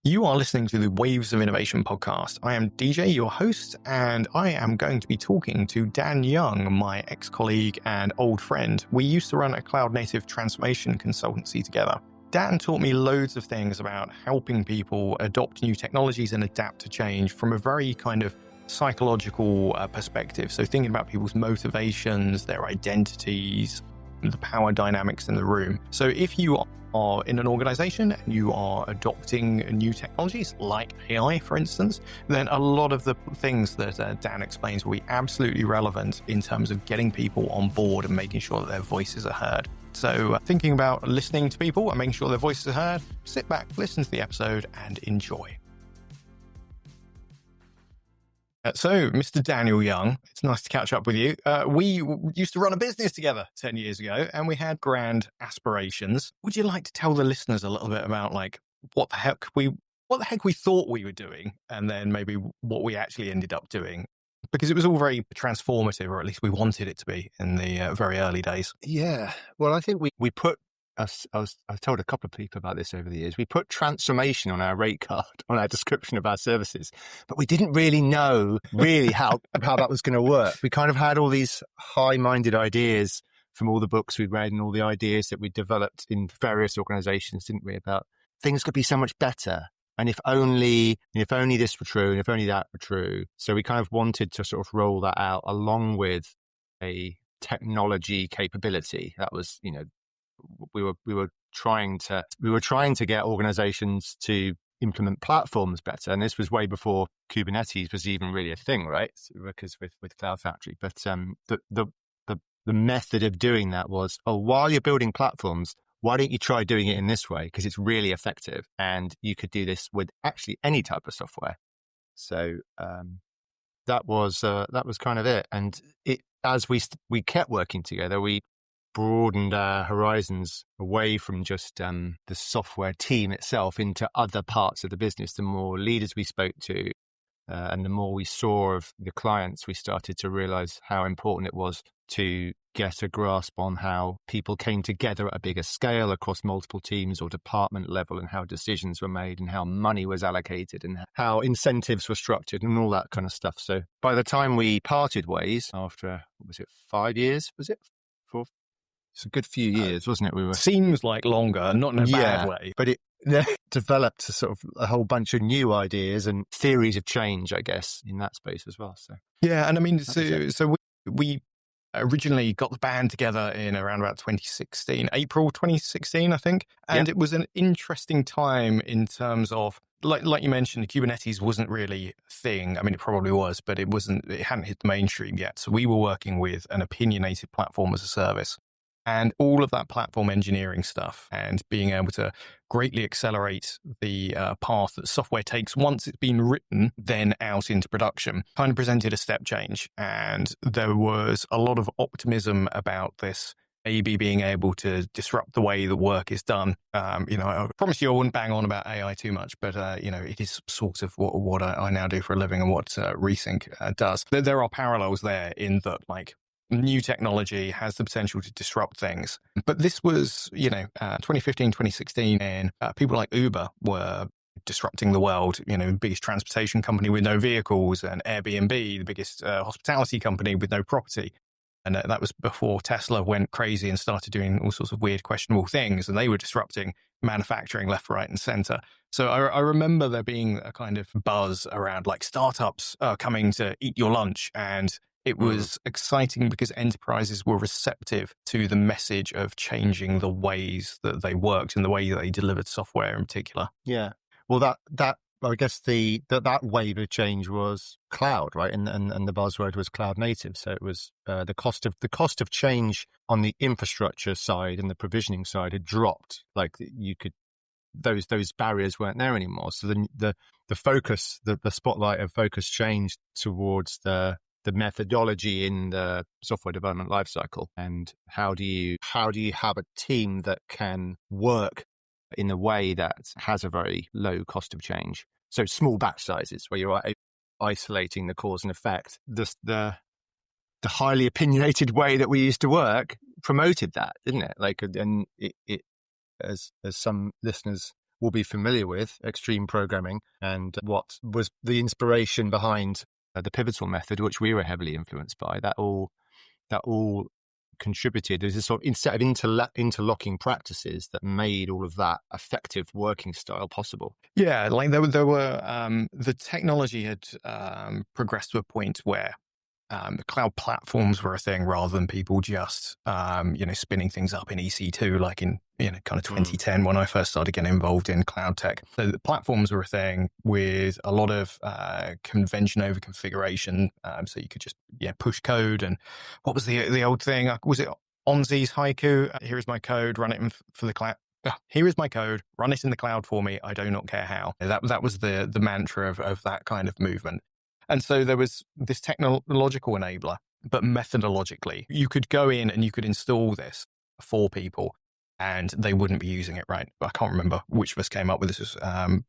You are listening to the Waves of Innovation podcast. I am DJ, your host, and I am going to be talking to Dan Young, my ex-colleague and old friend. We used to run a cloud-native transformation consultancy together. Dan taught me loads of things about helping people adopt new technologies and adapt to change from a very kind of psychological perspective. So thinking about people's motivations, their identities, the power dynamics in the room. So if you are in an organization and you are adopting new technologies like AI, for instance, then a lot of the things that Dan explains will be absolutely relevant in terms of getting people on board and making sure that their voices are heard. So thinking about listening to people and making sure their voices are heard, sit back, listen to the episode and enjoy. So, Mr. Daniel Young, it's nice to catch up with you. We used to run a business together 10 years ago, and we had grand aspirations. Would you like to tell the listeners a little bit about what the heck we thought we were doing, and then maybe what we actually ended up doing? Because it was all very transformative, or at least we wanted it to be in the very early days. Yeah, well, I think we put. I've told a couple of people about this over the years. We put transformation on our rate card, on our description of our services, but we didn't really know how that was going to work. We kind of had all these high-minded ideas from all the books we'd read and all the ideas that we developed in various organizations, didn't we, about things could be so much better. And if only this were true, and if only that were true. So we kind of wanted to sort of roll that out along with a technology capability. That was, we were trying to get organizations to implement platforms better, and this was way before Kubernetes was even really a thing, right? Because with Cloud Factory, but the method of doing that was, while you're building platforms, why don't you try doing it in this way? Because it's really effective, and you could do this with actually any type of software. So that was kind of it, and as we kept working together, we broadened our horizons away from just the software team itself into other parts of the business. The more leaders we spoke to and the more we saw of the clients, we started to realize how important it was to get a grasp on how people came together at a bigger scale across multiple teams or department level, and how decisions were made and how money was allocated and how incentives were structured and all that kind of stuff. So by the time we parted ways after, 5 years? Was it 4? It's a good few years, wasn't it? Seems like longer, not in a bad way. But it developed a whole bunch of new ideas and theories of change, I guess, in that space as well. So yeah, and I mean, so we originally got the band together in around about 2016, April 2016, I think. And It was an interesting time in terms of, like you mentioned, Kubernetes wasn't really a thing. I mean, it probably was, but it hadn't hit the mainstream yet. So we were working with an opinionated platform as a service. And all of that platform engineering stuff and being able to greatly accelerate the path that software takes once it's been written, then out into production, kind of presented a step change. And there was a lot of optimism about this maybe being able to disrupt the way the work is done. I promise you I wouldn't bang on about AI too much, but it is sort of what I now do for a living and what Resync does. There are parallels there in that, new technology has the potential to disrupt things. But this was, 2015, 2016, and people like Uber were disrupting the world, biggest transportation company with no vehicles, and Airbnb, the biggest hospitality company with no property. And that was before Tesla went crazy and started doing all sorts of weird, questionable things. And they were disrupting manufacturing left, right, and center. So I remember there being a kind of buzz around startups coming to eat your lunch. And it was exciting because enterprises were receptive to the message of changing the ways that they worked and the way that they delivered software in particular. Yeah. Well, that I guess that wave of change was cloud, right? And the buzzword was cloud native. So it was the cost of change on the infrastructure side and the provisioning side had dropped. Those barriers weren't there anymore. So the focus, the spotlight of focus changed towards the methodology in the software development lifecycle, and how do you have a team that can work in a way that has a very low cost of change. So small batch sizes where you're isolating the cause and effect. The highly opinionated way that we used to work promoted that, didn't it? And it as some listeners will be familiar with, extreme programming, and what was the inspiration behind the pivotal method, which we were heavily influenced by. That all contributed. There's a sort of instead of interlocking practices that made all of that effective working style possible. Yeah, like there were the technology had progressed to a point where the cloud platforms were a thing rather than people just spinning things up in EC2 like in kind of 2010 when I first started getting involved in cloud tech. So the platforms were a thing with a lot of convention over configuration. So you could just push code. And what was the old thing? Was it Onzi's haiku? Here is my code, run it for the cloud. Here is my code, run it in the cloud for me. I do not care how. That was the mantra of that kind of movement. And so there was this technological enabler, but methodologically, you could go in and you could install this for people and they wouldn't be using it right. I can't remember which of us came up with this,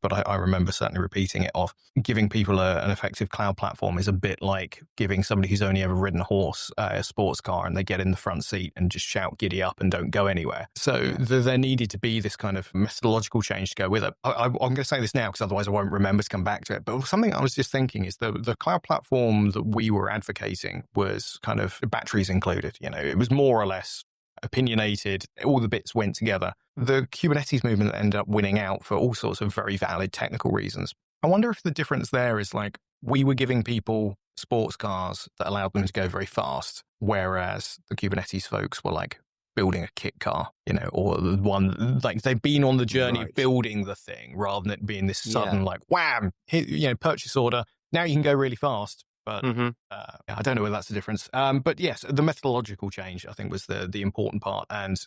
but I remember certainly repeating it of giving people an effective cloud platform is a bit like giving somebody who's only ever ridden a horse a sports car and they get in the front seat and just shout giddy up and don't go anywhere. So there needed to be this kind of methodological change to go with it. I'm going to say this now because otherwise I won't remember to come back to it. But something I was just thinking is the cloud platform that we were advocating was kind of batteries included. It was more or less opinionated, all the bits went together. The Kubernetes movement ended up winning out for all sorts of very valid technical reasons. I wonder if the difference there is like we were giving people sports cars that allowed them to go very fast, whereas the Kubernetes folks were like building a kit car, or the one like they've been on the journey of building the thing rather than it being this sudden like wham, purchase order. Now you can go really fast. But I don't know whether that's the difference. But yes, the methodological change, I think, was the important part. And,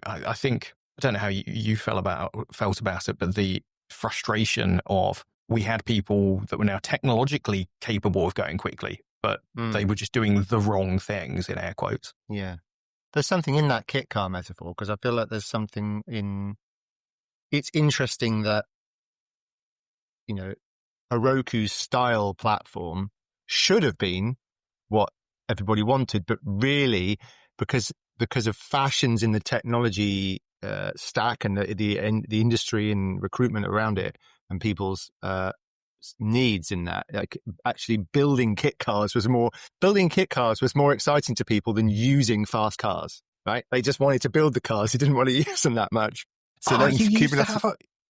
I think, I don't know how you felt about it, but the frustration of we had people that were now technologically capable of going quickly, but they were just doing the wrong things, in air quotes. Yeah. There's something in that kit car metaphor, because I feel like there's something it's interesting that, Heroku's style platform should have been what everybody wanted, but really because of fashions in the technology stack and the industry and recruitment around it and people's needs in that, like actually building kit cars was more exciting to people than using fast cars, right? They just wanted to build the cars. They didn't want to use them that much. So then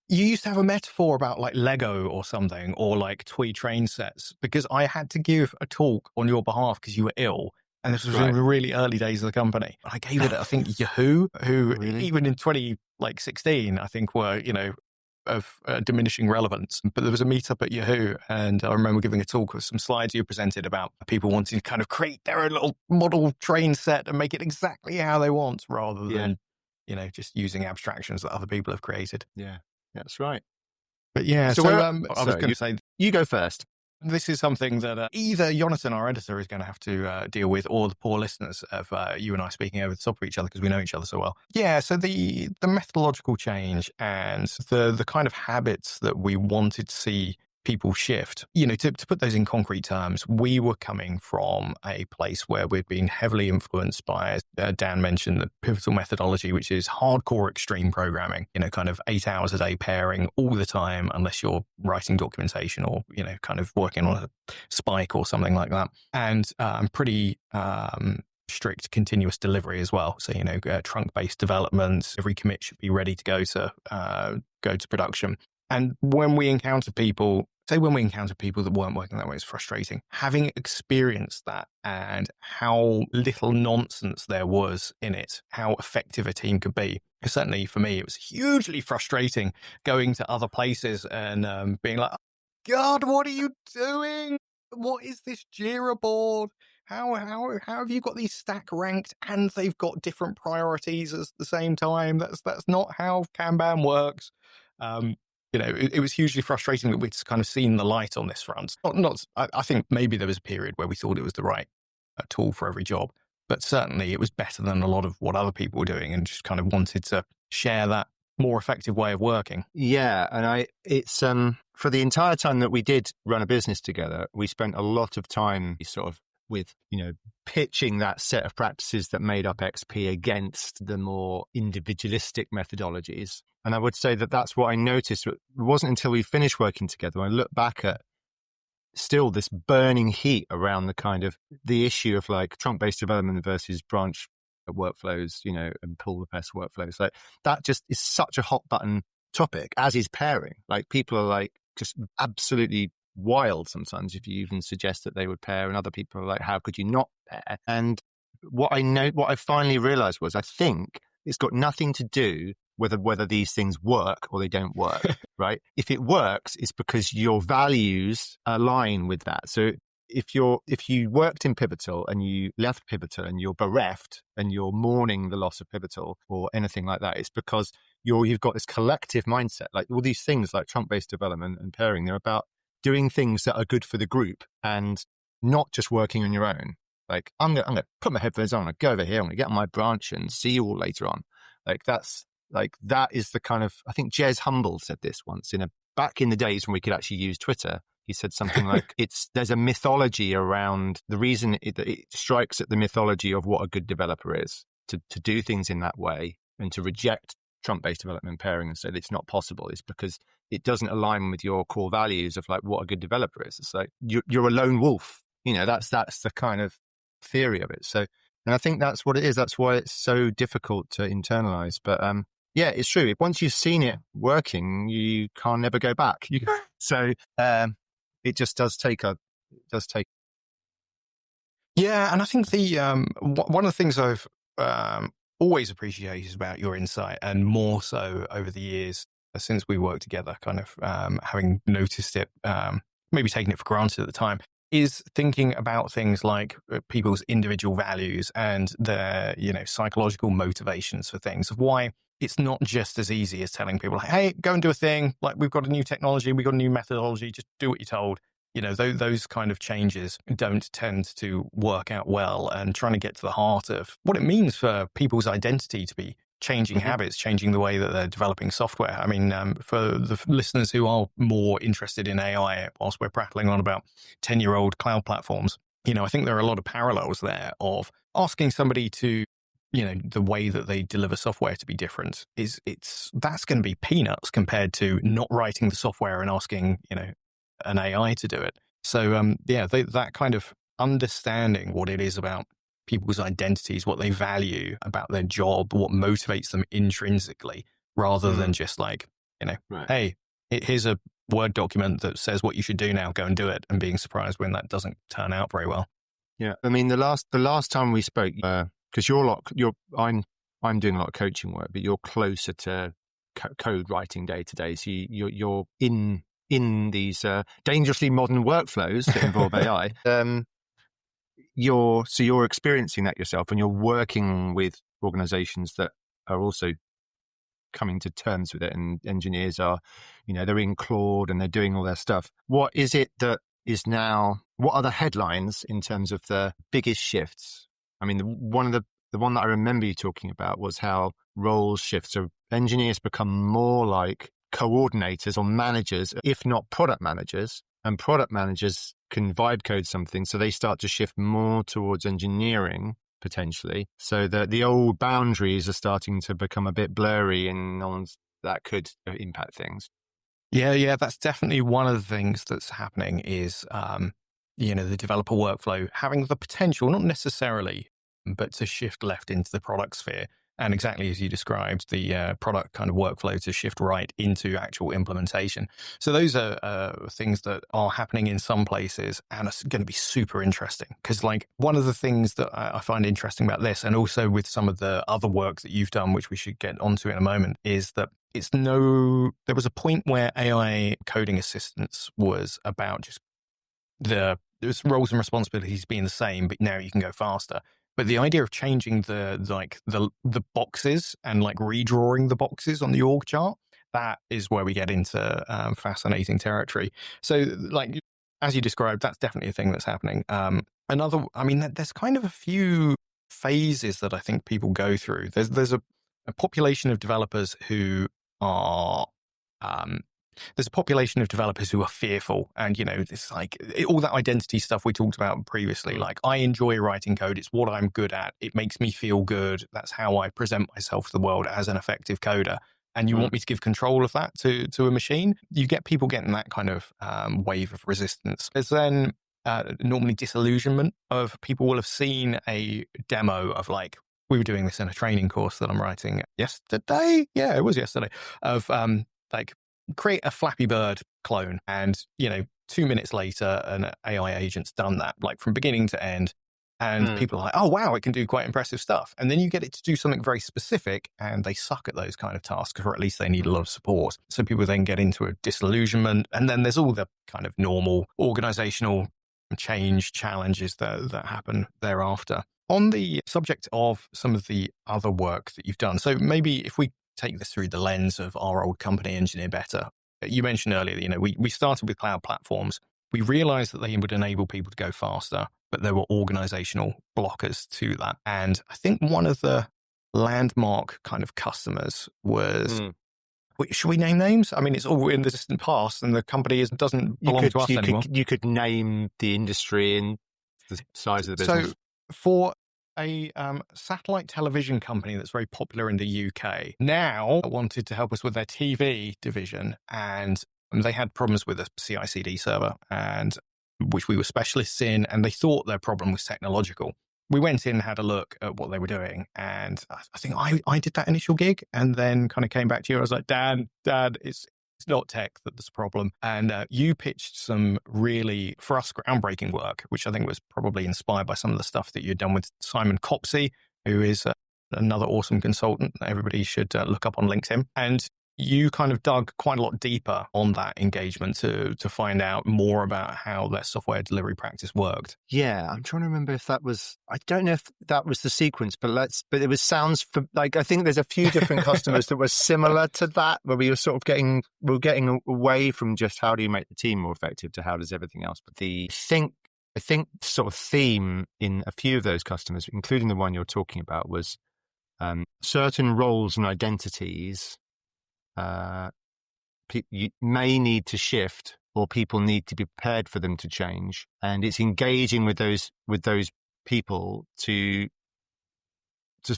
you used to have a metaphor about like Lego or something, or like toy train sets, because I had to give a talk on your behalf because you were ill. And this was in the really early days of the company. I gave it, I think, Yahoo, who even in 2016, I think were, of diminishing relevance. But there was a meetup at Yahoo, and I remember giving a talk with some slides you presented about people wanting to kind of create their own little model train set and make it exactly how they want rather than, just using abstractions that other people have created. Yeah. That's right. But yeah, so I was going to say... You go first. This is something that either Jonathan, our editor, is going to have to deal with, or the poor listeners of you and I speaking over the top of each other because we know each other so well. Yeah, so the methodological change and the kind of habits that we wanted to see people shift, to put those in concrete terms, we were coming from a place where we'd been heavily influenced by, as Dan mentioned, the pivotal methodology, which is hardcore extreme programming, kind of 8 hours a day pairing all the time, unless you're writing documentation or, kind of working on a spike or something like that. And pretty strict continuous delivery as well. So, trunk-based development, every commit should be ready to go to production. And when we encounter people that weren't working that way, it's frustrating. Having experienced that and how little nonsense there was in it, how effective a team could be. Certainly for me, it was hugely frustrating going to other places and being like, God, what are you doing? What is this Jira board? How have you got these stack ranked and they've got different priorities at the same time? That's not how Kanban works. It was hugely frustrating that we'd kind of seen the light on this front. I think maybe there was a period where we thought it was the right tool for every job, but certainly it was better than a lot of what other people were doing, and just kind of wanted to share that more effective way of working. Yeah, and it's for the entire time that we did run a business together, we spent a lot of time sort of with, pitching that set of practices that made up XP against the more individualistic methodologies. And I would say that that's what I noticed. It wasn't until we finished working together, when I look back at still this burning heat around the kind of the issue of like trunk-based development versus branch workflows, and pull request workflows. Like that just is such a hot button topic, as is pairing. Like people are like just absolutely wild sometimes if you even suggest that they would pair, and other people are like, how could you not pair? And what I finally realized was, I think it's got nothing to do whether these things work or they don't work, right? If it works, it's because your values align with that. So if you worked in Pivotal and you left Pivotal and you're bereft and you're mourning the loss of Pivotal or anything like that, it's because you've got this collective mindset. Like all these things like trunk-based development and pairing, they're about doing things that are good for the group and not just working on your own. Like I'm gonna put my headphones on, I'm gonna go over here, I'm gonna get on my branch and see you all later on. That is the kind of, I think Jez Humble said this once back in the days when we could actually use Twitter. He said something like, there's a mythology around the reason it strikes at the mythology of what a good developer is to do things in that way and to reject trunk-based development pairing and say that it's not possible is because it doesn't align with your core values of like what a good developer is. It's like you're a lone wolf. That's the kind of theory of it. So, and I think that's what it is. That's why it's so difficult to internalize. But yeah, it's true. Once you've seen it working, you can't never go back. So it just does take. Yeah, and I think the one of the things I've always appreciated about your insight, and more so over the years since we worked together, kind of having noticed it, maybe taking it for granted at the time, is thinking about things like people's individual values and their, psychological motivations for things, of why it's not just as easy as telling people, like, hey, go and do a thing. Like, we've got a new technology, we've got a new methodology, just do what you're told. Those kind of changes don't tend to work out well, and trying to get to the heart of what it means for people's identity to be changing habits, changing the way that they're developing software. I mean, for the listeners who are more interested in AI, whilst we're prattling on about 10-year-old cloud platforms, I think there are a lot of parallels there of asking somebody to, the way that they deliver software to be different. That's going to be peanuts compared to not writing the software and asking, an AI to do it. So, that kind of understanding what it is about people's identities, what they value about their job, what motivates them intrinsically, rather than just like, right. Hey, here's a Word document that says what you should do now, go and do it, and being surprised when that doesn't turn out very well. Yeah. I mean, the last time we spoke, because I'm doing a lot of coaching work, but you're closer to code writing day to day. So you're in these dangerously modern workflows that involve AI. You're experiencing that yourself, and you're working with organizations that are also coming to terms with it, and engineers are, they're in Claude and they're doing all their stuff. What is it that is now, what are the headlines in terms of the biggest shifts? I mean, the one that I remember you talking about was how roles shift. So engineers become more like coordinators or managers, if not product managers, and product managers can vibe code something. So they start to shift more towards engineering potentially. So the old boundaries are starting to become a bit blurry, and that could impact things. Yeah, that's definitely one of the things that's happening is, the developer workflow having the potential, not necessarily, but to shift left into the product sphere. And exactly as you described, the product kind of workflow to shift right into actual implementation. So those are things that are happening in some places, and it's going to be super interesting. Because like one of the things that I find interesting about this, and also with some of the other work that you've done, which we should get onto in a moment, is that there was a point where AI coding assistance was about just there's roles and responsibilities being the same, but now you can go faster. But the idea of changing the boxes and like redrawing the boxes on the org chart, that is where we get into fascinating territory. So like, as you described, that's definitely a thing that's happening. There's kind of a few phases that I think people go through. There's a population of developers who are there's a population of developers who are fearful, and it's like all that identity stuff we talked about previously. Mm, Like, I enjoy writing code. It's what I'm good at. It makes me feel good. That's how I present myself to the world as an effective coder. And you mm, want me to give control of that to a machine? You get people getting that kind of wave of resistance. There's then normally disillusionment of people will have seen a demo of, like, we were doing this in a training course that I'm writing yesterday. Yeah, it was yesterday. Of like, create a Flappy Bird clone, and 2 minutes later an AI agent's done that, like, from beginning to end, and mm, people are like, oh wow, it can do quite impressive stuff. And then you get it to do something very specific, and they suck at those kind of tasks, or at least they need a lot mm. of support. So people then get into a disillusionment, and then there's all the kind of normal organizational change challenges that happen thereafter. On the subject of some of the other work that you've done, so maybe if we take this through the lens of our old company, Engineer Better. You mentioned earlier, we started with cloud platforms. We realized that they would enable people to go faster, but there were organizational blockers to that. And I think one of the landmark kind of customers was, Mm. should we name names? I mean, it's all in the distant past, and the company doesn't You belong could to us you anymore. could you could name the industry and the size of the So business. for a satellite television company that's very popular in the UK, now wanted to help us with their TV division, and they had problems with a CI/CD server, and which we were specialists in, and they thought their problem was technological. We went in, had a look at what they were doing, and I think I did that initial gig, and then kind of came back to you. I was like, Dan, it's not tech that's the problem. And you pitched some really, for us, groundbreaking work, which I think was probably inspired by some of the stuff that you'd done with Simon Copsey, who is another awesome consultant that everybody should look up on LinkedIn. And you kind of dug quite a lot deeper on that engagement to find out more about how their software delivery practice worked. Yeah, I'm trying to remember if that was. I don't know if that was the sequence, but it was like, I think there's a few different customers that were similar to that, where we were getting away from just how do you make the team more effective to how does everything else. But I think sort of theme in a few of those customers, including the one you're talking about, was certain roles and identities you may need to shift, or people need to be prepared for them to change, and it's engaging with those people to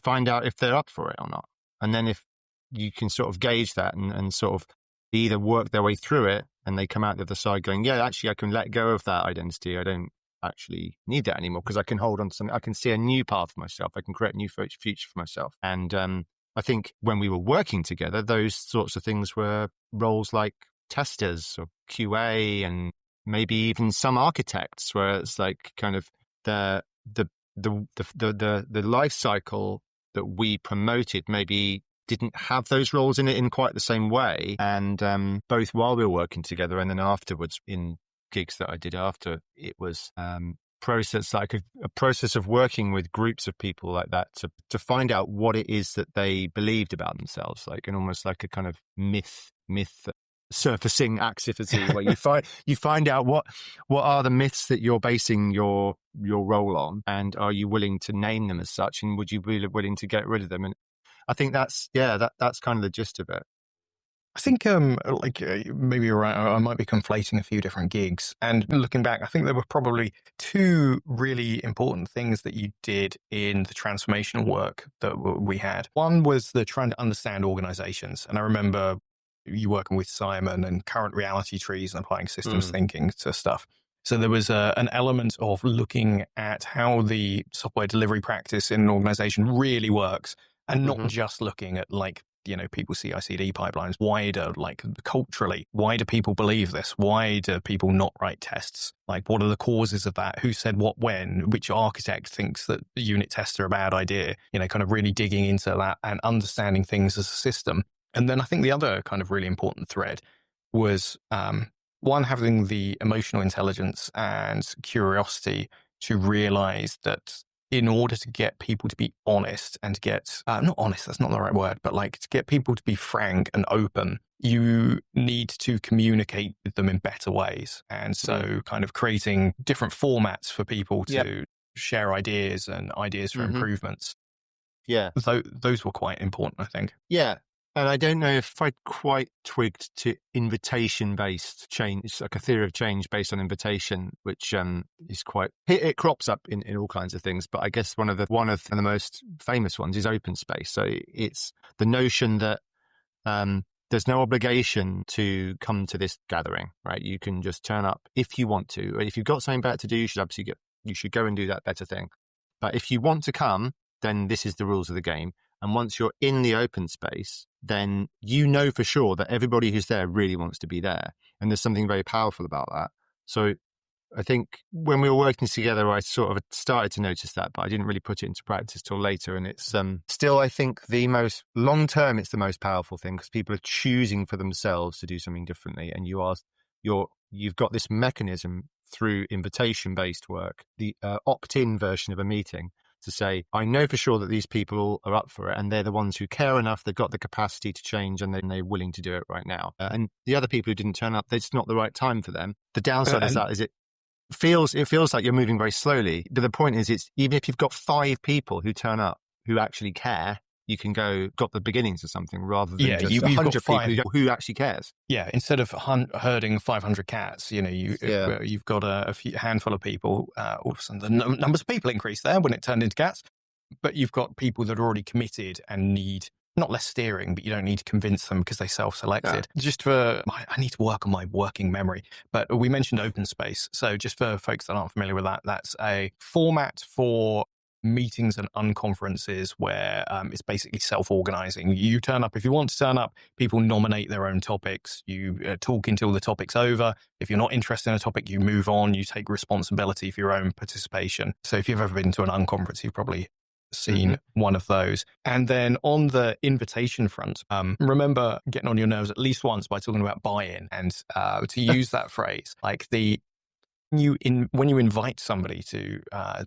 find out if they're up for it or not. And then if you can sort of gauge that and sort of either work their way through it, and they come out the other side going, yeah, actually I can let go of that identity, I don't actually need that anymore, because I can hold on to something, I can see a new path for myself, I can create a new future for myself. And I think when we were working together, those sorts of things were roles like testers or QA, and maybe even some architects, where it's like kind of the life cycle that we promoted maybe didn't have those roles in it in quite the same way. And both while we were working together and then afterwards in gigs that I did after, it was process, like a process of working with groups of people like that to find out what it is that they believed about themselves, like, and almost like a kind of myth surfacing activity, where you find out what are the myths that you're basing your role on, and are you willing to name them as such, and would you be willing to get rid of them? And I think that's kind of the gist of it. I think, maybe you're right. I might be conflating a few different gigs. And looking back, I think there were probably two really important things that you did in the transformational work that we had. One was the trying to understand organizations. And I remember you working with Simon and current reality trees and applying systems Mm, thinking to stuff. So there was an element of looking at how the software delivery practice in an organization really works, and not mm-hmm, just looking at, like, people's CI/CD pipelines wider, like culturally. Why do people believe this? Why do people not write tests? Like, what are the causes of that? Who said what when? Which architect thinks that the unit tests are a bad idea? Kind of really digging into that and understanding things as a system. And then I think the other kind of really important thread was one, having the emotional intelligence and curiosity to realize that in order to get people to be honest and to get, not honest, that's not the right word, but like to get people to be frank and open, you need to communicate with them in better ways. And so kind of creating different formats for people yep, to share ideas and ideas for mm-hmm, improvements. yeah, Those were quite important, I think. yeah. And I don't know if I quite twigged to invitation-based change, like a theory of change based on invitation, which is quite, it crops up in all kinds of things. But I guess one of the most famous ones is open space. So it's the notion that there's no obligation to come to this gathering, right? You can just turn up if you want to. If you've got something better to do, you should go and do that better thing. But if you want to come, then this is the rules of the game. And once you're in the open space, then you know for sure that everybody who's there really wants to be there. And there's something very powerful about that. So I think when we were working together, I sort of started to notice that, but I didn't really put it into practice till later. And it's still, I think, the most long term, it's the most powerful thing because people are choosing for themselves to do something differently. And you've got this mechanism through invitation based work, the opt-in version of a meeting, to say, I know for sure that these people are up for it and they're the ones who care enough, they've got the capacity to change and they're willing to do it right now. And the other people who didn't turn up, it's not the right time for them. The downside is that it feels like you're moving very slowly. But the point is, it's even if you've got 5 people who turn up who actually care, you can got the beginnings of something rather than just 100 people who actually cares. Yeah, instead of herding 500 cats, you've got a handful of people. All of a sudden, the numbers of people increase there when it turned into cats. But you've got people that are already committed and need not less steering, but you don't need to convince them because they self-selected. Yeah. I need to work on my working memory. But we mentioned open space. So just for folks that aren't familiar with that, that's a format for meetings and unconferences where it's basically self-organizing. You turn up if you want to turn up. People nominate their own topics. You talk until the topic's over. If you're not interested in a topic, you move on. You take responsibility for your own participation. So if you've ever been to an unconference, you've probably seen one of those. And then on the invitation front, remember getting on your nerves at least once by talking about buy-in. And to use that phrase, like when you invite somebody to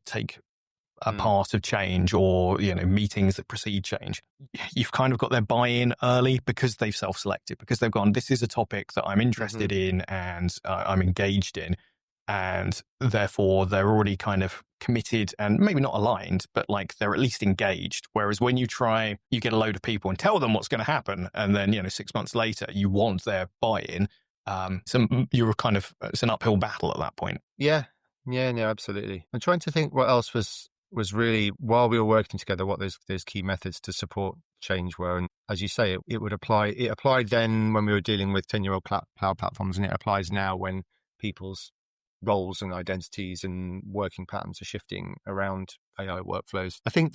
take a part of change or meetings that precede change, you've kind of got their buy-in early because they've self-selected, because they've gone, this is a topic that I'm interested in and I'm engaged in, and therefore they're already kind of committed and maybe not aligned, but like they're at least engaged. Whereas when you get a load of people and tell them what's going to happen, and then 6 months later you want their buy-in, so it's an uphill battle at that point. Yeah, no, absolutely. I'm trying to think what else was really, while we were working together, what those key methods to support change were. And as you say, it applied then when we were dealing with 10-year-old cloud platforms, and it applies now when people's roles and identities and working patterns are shifting around AI workflows. I think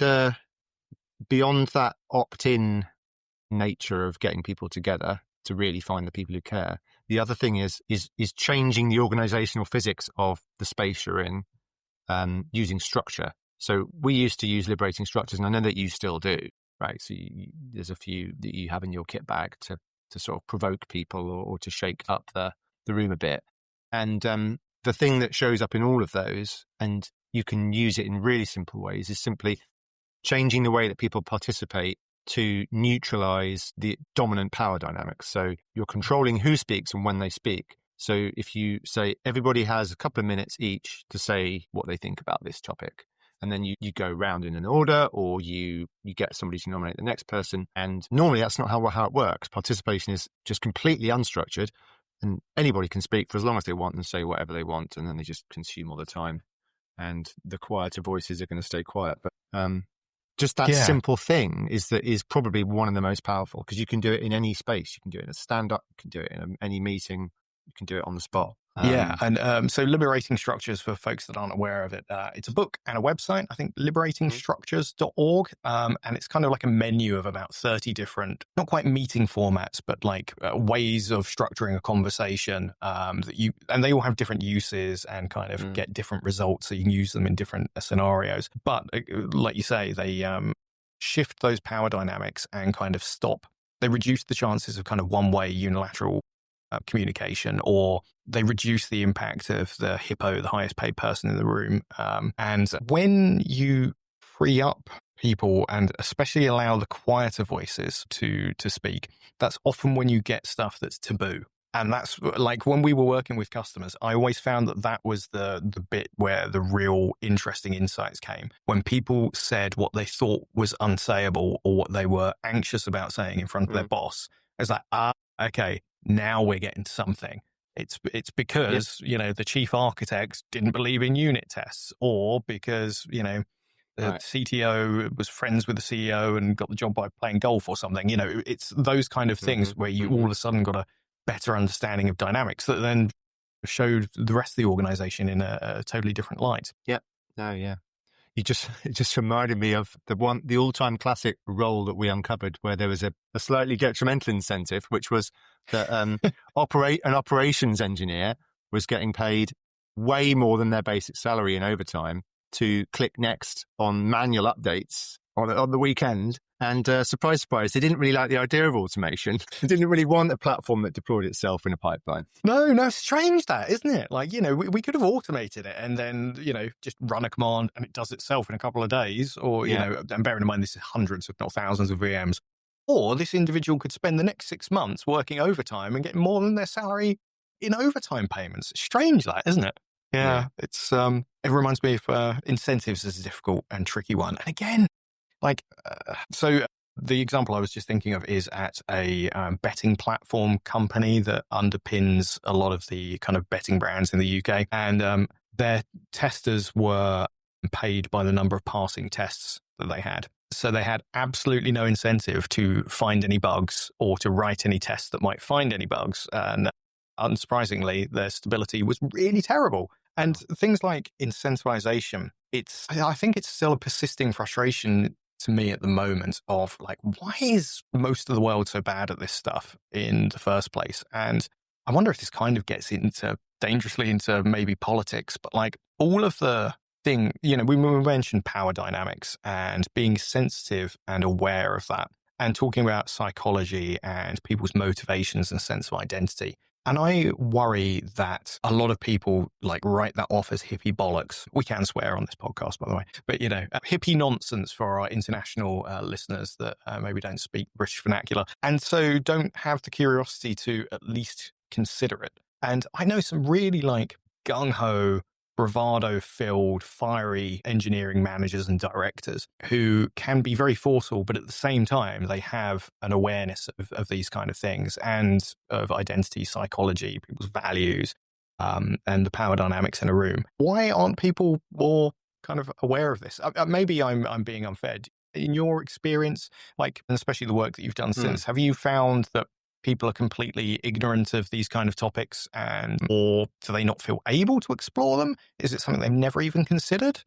beyond that opt-in nature of getting people together to really find the people who care, the other thing is changing the organizational physics of the space you're in, using structure. So we used to use liberating structures, and I know that you still do, right? So there's a few that you have in your kit bag to sort of provoke people or to shake up the room a bit. And the thing that shows up in all of those, and you can use it in really simple ways, is simply changing the way that people participate to neutralize the dominant power dynamics. So you're controlling who speaks and when they speak. So if you say everybody has a couple of minutes each to say what they think about this topic, and then you go round in an order, or you get somebody to nominate the next person. And normally that's not how it works. Participation is just completely unstructured, and anybody can speak for as long as they want and say whatever they want, and then they just consume all the time. And the quieter voices are going to stay quiet. But just that simple thing is probably one of the most powerful, because you can do it in any space. You can do it in a stand-up, you can do it in any meeting, you can do it on the spot. And so Liberating Structures, for folks that aren't aware of it, it's a book and a website, I think liberatingstructures.org. And it's kind of like a menu of about 30 different, not quite meeting formats, but like ways of structuring a conversation and they all have different uses and kind of get different results. So you can use them in different scenarios. But like you say, they shift those power dynamics and kind of they reduce the chances of kind of one-way unilateral communication, or they reduce the impact of the hippo, the highest paid person in the room. And when you free up people and especially allow the quieter voices to speak, that's often when you get stuff that's taboo. And that's like when we were working with customers, I always found that that was the bit where the real interesting insights came. When people said what they thought was unsayable or what they were anxious about saying in front of their Mm. boss, it's like, okay, now we're getting to something. It's Yep. because, the chief architect didn't believe in unit tests, or because, the Right. CTO was friends with the CEO and got the job by playing golf or something. It's those kind of things Hmm. where you all Hmm. of a sudden got a better understanding of dynamics that then showed the rest of the organization in a totally different light. Yep. No, yeah. It just reminded me of the all-time classic role that we uncovered, where there was a slightly detrimental incentive, which was that an operations engineer was getting paid way more than their basic salary in overtime to click next on manual updates on the weekend. And surprise, surprise, they didn't really like the idea of automation. They didn't really want a platform that deployed itself in a pipeline. No, strange that, isn't it? Like, we could have automated it and then, just run a command and it does itself in a couple of days. Or, Yeah. and bearing in mind this is hundreds, if not thousands of VMs. Or this individual could spend the next 6 months working overtime and get more than their salary in overtime payments. Strange that, isn't it? Yeah. Yeah, it reminds me of incentives as a difficult and tricky one. And again, so the example I was just thinking of is at a betting platform company that underpins a lot of the kind of betting brands in the UK. And their testers were paid by the number of passing tests that they had. So they had absolutely no incentive to find any bugs or to write any tests that might find any bugs. And unsurprisingly, their stability was really terrible. And things like incentivization, I think it's still a persisting frustration to me at the moment of like, why is most of the world so bad at this stuff in the first place? And I wonder if this kind of gets dangerously into maybe politics, but like all of the we mentioned power dynamics and being sensitive and aware of that and talking about psychology and people's motivations and sense of identity. And I worry that a lot of people like write that off as hippie bollocks. We can swear on this podcast, by the way, but hippie nonsense for our international listeners that maybe don't speak British vernacular and so don't have the curiosity to at least consider it. And I know some really like gung ho, bravado filled, fiery engineering managers and directors who can be very forceful, but at the same time, they have an awareness of these kind of things and of identity, psychology, people's values, and the power dynamics in a room. Why aren't people more kind of aware of this? Maybe I'm being unfair. In your experience, like, and especially the work that you've done Hmm. since, have you found that people are completely ignorant of these kind of topics, or do they not feel able to explore them? Is it something they've never even considered?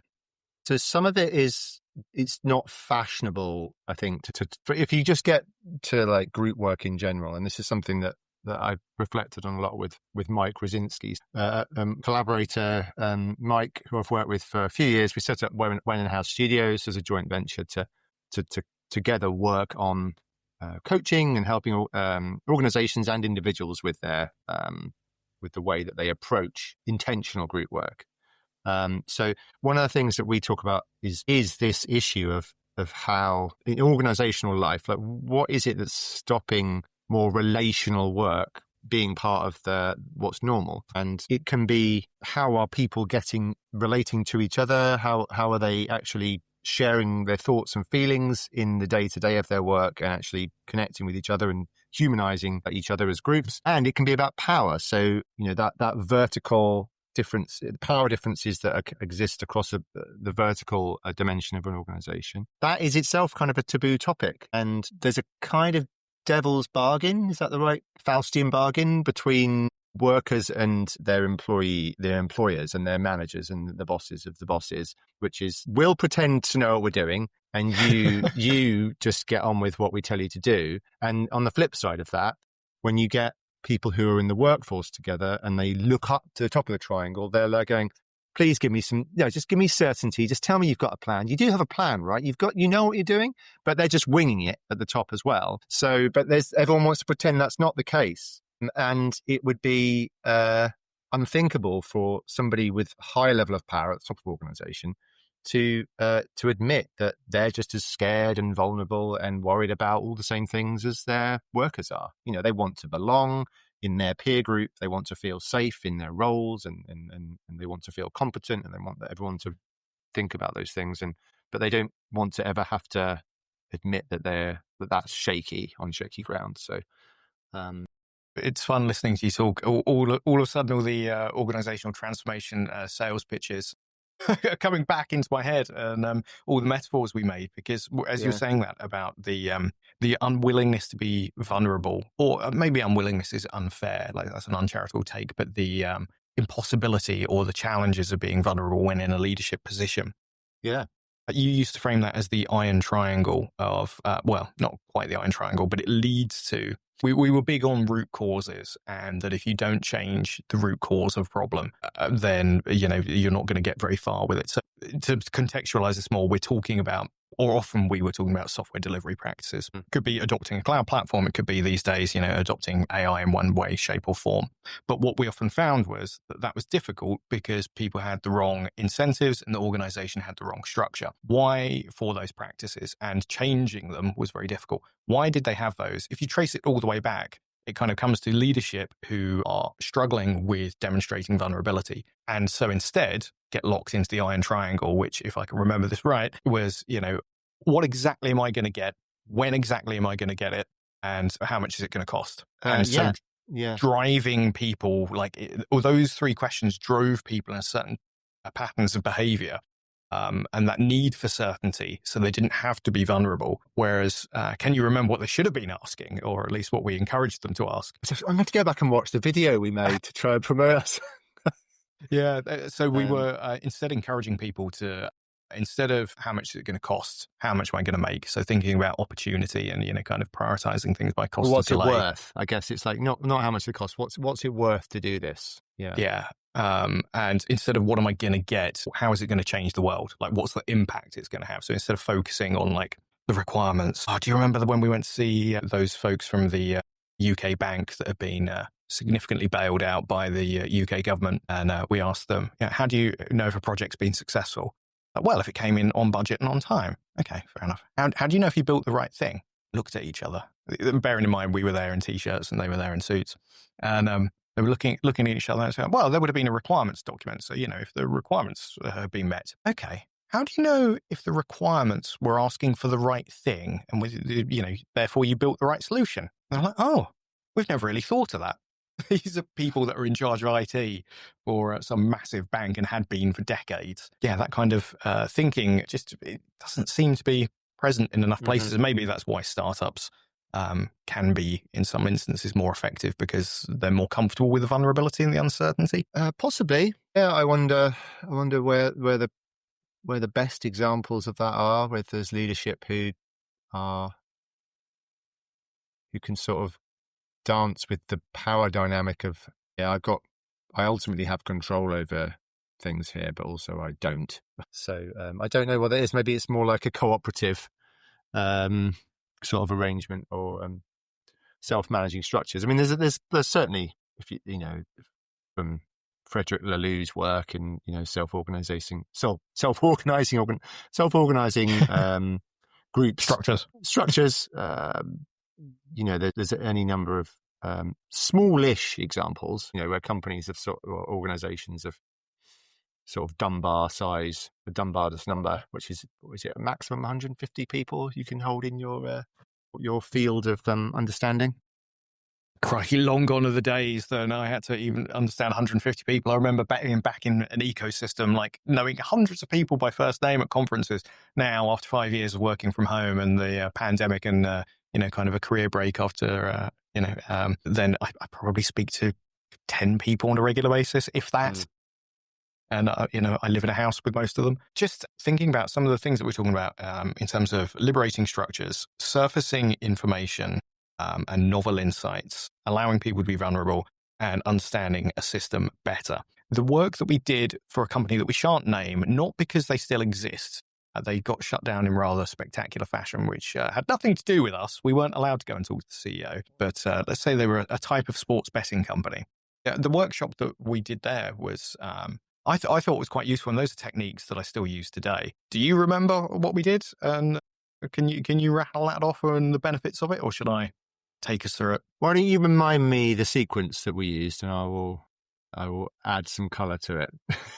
So some of it is, it's not fashionable, I think, if you just get to like group work in general, and this is something that I've reflected on a lot with Mike Rosinski's collaborator, Mike, who I've worked with for a few years. We set up When in House Studios as a joint venture to together work on coaching and helping organizations and individuals with their with the way that they approach intentional group work. So one of the things that we talk about is this issue of how in organizational life, like what is it that's stopping more relational work being part of what's normal? And it can be, how are people relating to each other? How are they actually sharing their thoughts and feelings in the day-to-day of their work and actually connecting with each other and humanizing each other as groups? And it can be about power. So, that vertical difference, power differences that exist across the vertical dimension of an organization. That is itself kind of a taboo topic. And there's a kind of devil's bargain, is that the right Faustian bargain, between workers and their employers and their managers and the bosses of the bosses, which is, we'll pretend to know what we're doing and you just get on with what we tell you to do. And on the flip side of that, when you get people who are in the workforce together and they look up to the top of the triangle, they're like going, please give me just give me certainty. Just tell me you've got a plan. You do have a plan, right? You know what you're doing, but they're just winging it at the top as well. So, but everyone wants to pretend that's not the case. And it would be unthinkable for somebody with a high level of power at the top of the organization to admit that they're just as scared and vulnerable and worried about all the same things as their workers are. They want to belong. in their peer group. They want to feel safe in their roles, and they want to feel competent, and they want everyone to think about those things. But they don't want to ever have to admit that that's shaky on shaky ground. So it's fun listening to you talk. All of a sudden, all the organizational transformation sales pitches are coming back into my head, and all the metaphors we made. Because as you're saying that about the unwillingness to be vulnerable, or maybe unwillingness is unfair, like that's an uncharitable take, but the impossibility or the challenges of being vulnerable when in a leadership position. Yeah. You used to frame that as the iron triangle of, well, not quite the iron triangle, but it leads to, we were big on root causes, and that if you don't change the root cause of problem, then, you're not going to get very far with it. So to contextualize this more, we're talking about, or often we were talking about software delivery practices. It could be adopting a cloud platform. It could be these days, adopting AI in one way, shape or form. But what we often found was that was difficult because people had the wrong incentives and the organization had the wrong structure. Why for those practices? And changing them was very difficult. Why did they have those? If you trace it all the way back, it kind of comes to leadership who are struggling with demonstrating vulnerability. And so instead get locked into the iron triangle, which, if I can remember this right, was, what exactly am I going to get? When exactly am I going to get it? And how much is it going to cost? And so driving people, or those three questions drove people in a certain patterns of behavior. And that need for certainty, so they didn't have to be vulnerable. Whereas, can you remember what they should have been asking, or at least what we encouraged them to ask? So I'm going to go back and watch the video we made to try and promote us. Yeah. So we were instead encouraging people to, instead of how much is it going to cost, how much am I going to make? So thinking about opportunity and, kind of prioritizing things by cost. Well, what's of delay. It worth? I guess it's like not how much it costs. What's it worth to do this? Yeah. Yeah. And instead of what am I going to get, how is it going to change the world? Like, what's the impact it's going to have? So instead of focusing on the requirements, do you remember when we went to see those folks from the UK bank that have been significantly bailed out by the UK government? And we asked them, how do you know if a project's been successful? Well, if it came in on budget and on time. Okay, fair enough. How do you know if you built the right thing? Looked at each other, bearing in mind we were there in t-shirts and they were there in suits, and they were looking at each other and saying, well, there would have been a requirements document. So, if the requirements have been met. Okay. How do you know if the requirements were asking for the right thing and, therefore you built the right solution? And I'm like, oh, we've never really thought of that. These are people that are in charge of IT for some massive bank and had been for decades. Yeah, that kind of thinking it doesn't seem to be present in enough places. And maybe that's why startups can be, in some instances, more effective because they're more comfortable with the vulnerability and the uncertainty. Possibly. Yeah, I wonder where the best examples of that are, where there's leadership who can sort of dance with the power dynamic of, I ultimately have control over things here, but also I don't. So I don't know what it is. Maybe it's more like a cooperative sort of arrangement or self-managing structures. I mean, there's certainly, if from Frederick Laloux's work in self-organizing groups, structures. There's any number of smallish examples, where companies have or organizations have sort of Dunbar size, the Dunbar's number, which is, what is it, a maximum 150 people you can hold in your field of understanding. Crikey, long gone are the days that I had to even understand 150 people. I remember back in an ecosystem, knowing hundreds of people by first name at conferences. Now, after 5 years of working from home and the pandemic and, kind of a career break after, then I probably speak to 10 people on a regular basis, if that. And, I live in a house with most of them. Just thinking about some of the things that we're talking about in terms of liberating structures, surfacing information, and novel insights, allowing people to be vulnerable and understanding a system better. The work that we did for a company that we shan't name, not because they still exist, they got shut down in rather spectacular fashion, which had nothing to do with us. We weren't allowed to go and talk to the CEO, but let's say they were a type of sports betting company. The workshop that we did there was, I thought was quite useful, and those are techniques that I still use today. Do you remember what we did? And can you rattle that off and the benefits of it, or should I? take us through it. Why don't you remind me the sequence that we used, and I will add some colour to it.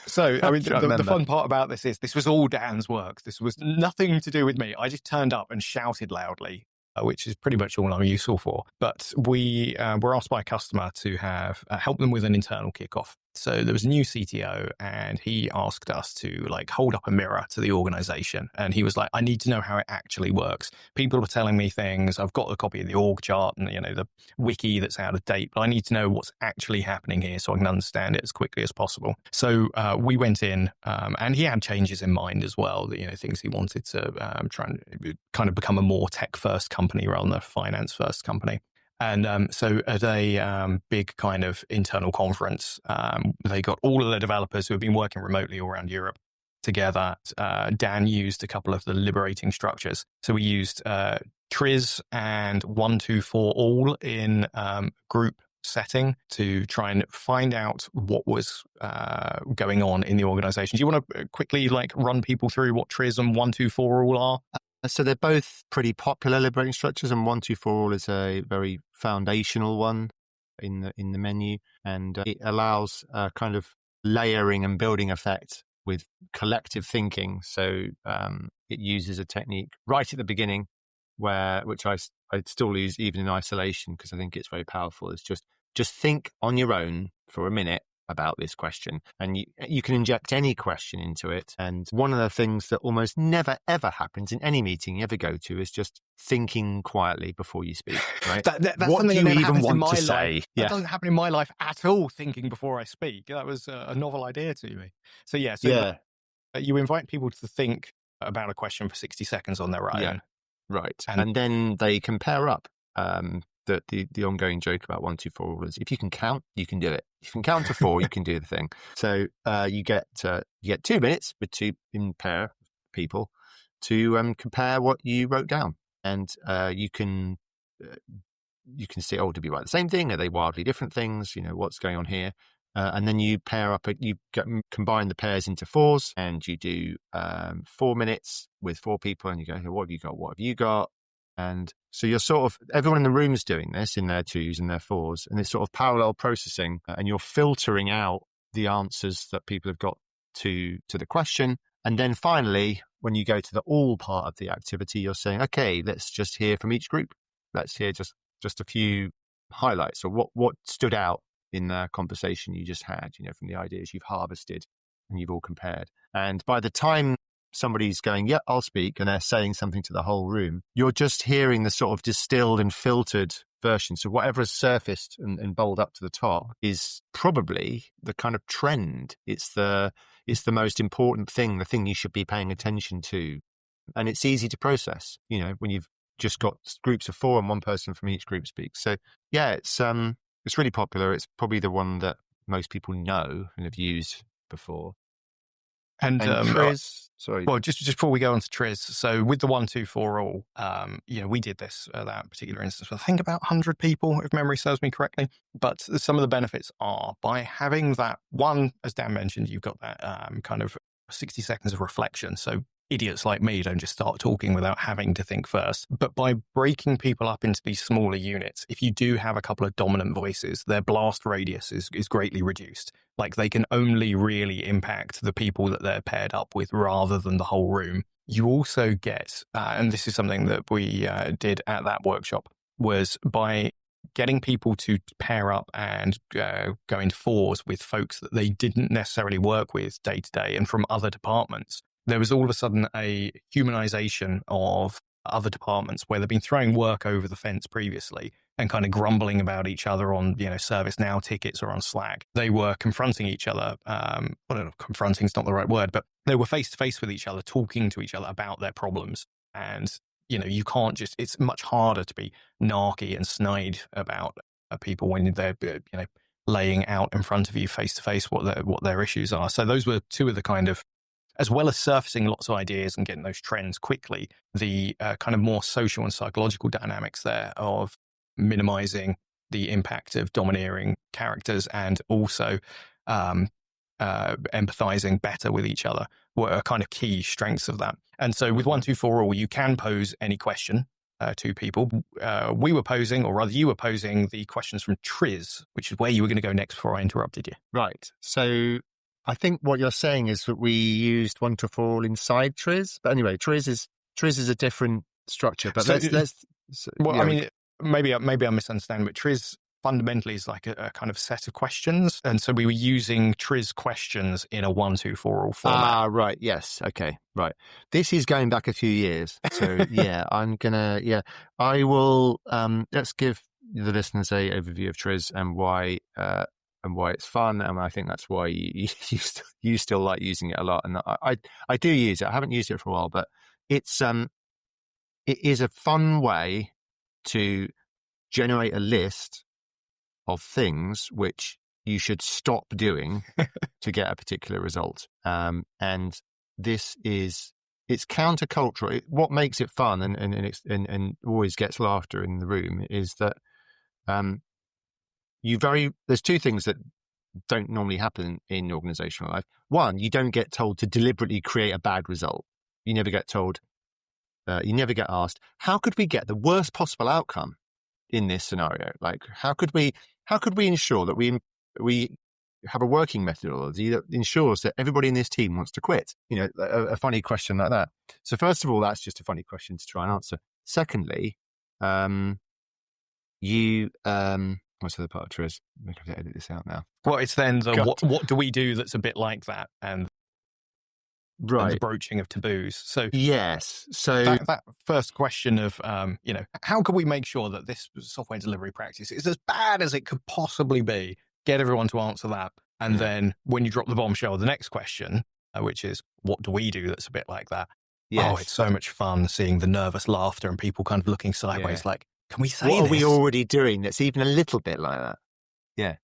So, I mean, the remember. fun part about this was all Dan's work. This was nothing to do with me. I just turned up and shouted loudly, which is pretty much all I'm useful for. But we were asked by a customer to have help them with an internal kickoff. So there was a new CTO, and he asked us to like hold up a mirror to the organization. And he was like, I need to know how it actually works. People are telling me things. I've got a copy of the org chart and, the wiki that's out of date, but I need to know what's actually happening here so I can understand it as quickly as possible. So we went in, and he had changes in mind as well, things he wanted to try and kind of become a more tech first company rather than a finance first company. And so at a big kind of internal conference, they got all of the developers who have been working remotely all around Europe together. Dan used a couple of the liberating structures. So we used Triz and 124 all in group setting to try and find out what was going on in the organization. Do you want to quickly like run people through what Triz and 124 all are? So they're both pretty popular liberating structures, and 124 all is a very foundational one in the menu, and it allows a kind of layering and building effect with collective thinking. So it uses a technique right at the beginning, which I still use even in isolation because I think it's very powerful. It's just think on your own for a minute about this question, and you can inject any question into it. And one of the things that almost never ever happens in any meeting you ever go to is just thinking quietly before you speak, right? That's what something do that you never even happens in want my to say? life. That doesn't happen in my life at all, thinking before I speak. That was a novel idea to me. So you invite people to think about a question for 60 seconds on their own. Yeah, right. And then they can pair up. The ongoing joke about 124 is if you can count, you can do it. If you can count to 4, you can do the thing. So you get 2 minutes with 2 in pair people to compare what you wrote down, and you can see, did we write the same thing? Are they wildly different things? What's going on here? And then you pair up. Combine the pairs into 4s, and you do 4 minutes with 4 people, and you go, what have you got? What have you got? And so you're sort of, everyone in the room's doing this in their 2s and their 4s, and it's sort of parallel processing, and you're filtering out the answers that people have got to the question. And then finally, when you go to the all part of the activity, you're saying, okay, let's just hear from each group. Let's hear just a few highlights, or what stood out in the conversation you just had, from the ideas you've harvested and you've all compared. And by the time somebody's going, yeah, I'll speak, and they're saying something to the whole room, you're just hearing the sort of distilled and filtered version. So whatever has surfaced and bowled up to the top is probably the kind of trend. It's the most important thing, the thing you should be paying attention to. And it's easy to process, when you've just got groups of 4 and one person from each group speaks. So yeah, it's really popular. It's probably the one that most people know and have used before. And Triz, sorry. Well, just before we go on to Triz, so with the 124 all, we did this that particular instance with I think about 100 people, if memory serves me correctly. But some of the benefits are by having that one, as Dan mentioned, you've got that kind of 60 seconds of reflection. So idiots like me don't just start talking without having to think first. But by breaking people up into these smaller units, if you do have a couple of dominant voices, their blast radius is greatly reduced. Like they can only really impact the people that they're paired up with rather than the whole room. You also get, and this is something that we did at that workshop, was by getting people to pair up and go into 4s with folks that they didn't necessarily work with day to day and from other departments. There was all of a sudden a humanization of other departments where they've been throwing work over the fence previously and kind of grumbling about each other on, ServiceNow tickets or on Slack. They were confronting each other. Confronting is not the right word, but they were face to face with each other, talking to each other about their problems. And, you can't just, it's much harder to be narky and snide about people when they're, laying out in front of you face to face what their issues are. So those were 2 of the kind of, as well as surfacing lots of ideas and getting those trends quickly, the kind of more social and psychological dynamics there of minimizing the impact of domineering characters and also empathizing better with each other were kind of key strengths of that. And so with 124 all, you can pose any question. two people. We were posing, or rather you were posing the questions from Triz, which is where you were going to go next before I interrupted you. Right. So I think what you're saying is that we used 1 to 4 all inside Triz. But anyway, Triz is a different structure. But I mean, maybe I'm misunderstanding, but Triz fundamentally is like a kind of set of questions, and so we were using Triz questions in a 1, 2, 4 all format. Ah, right. Yes. Okay. Right. This is going back a few years. So yeah, I will. Let's give the listeners a overview of Triz and why it's fun, and I think that's why you still like using it a lot. And I do use it. I haven't used it for a while, but it is a fun way to generate a list of things which you should stop doing to get a particular result. And it's countercultural. What makes it fun and always gets laughter in the room is that there's two things that don't normally happen in organizational life. One, you don't get told to deliberately create a bad result. You never get told, you never get asked, how could we get the worst possible outcome in this scenario? Like, how could we ensure that we have a working methodology that ensures that everybody in this team wants to quit? A funny question like that. So first of all, that's just a funny question to try and answer. Secondly, what's the other part of Triz? I have to edit this out now. Well, it's then what do we do that's a bit like that, and the broaching of taboos. So yes, so that first question of how can we make sure that this software delivery practice is as bad as it could possibly be? Get everyone to answer that, and then when you drop the bombshell, the next question, which is what do we do that's a bit like that? Yes. Oh, it's so much fun seeing the nervous laughter and people kind of looking sideways, like, can we say what this? Are we already doing that's even a little bit like that? Yeah.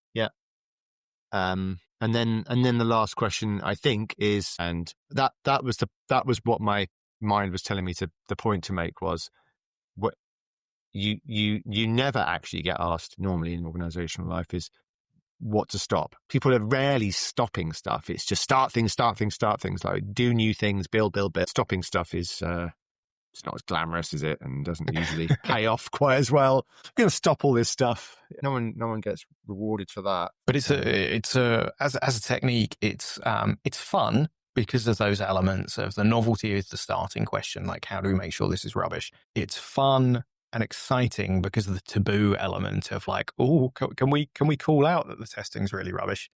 And then the last question, I think, is, and that was what my mind was telling me the point to make was, what you never actually get asked normally in organizational life is what to stop. People are rarely stopping stuff. It's just start things, like do new things, build. Stopping stuff is it's not as glamorous, is it? And doesn't usually pay off quite as well. I'm going to stop all this stuff. No one gets rewarded for that. But as a technique, it's fun because of those elements of the novelty is the starting question. Like, how do we make sure this is rubbish? It's fun and exciting because of the taboo element of like, oh, can we call out that the testing's really rubbish?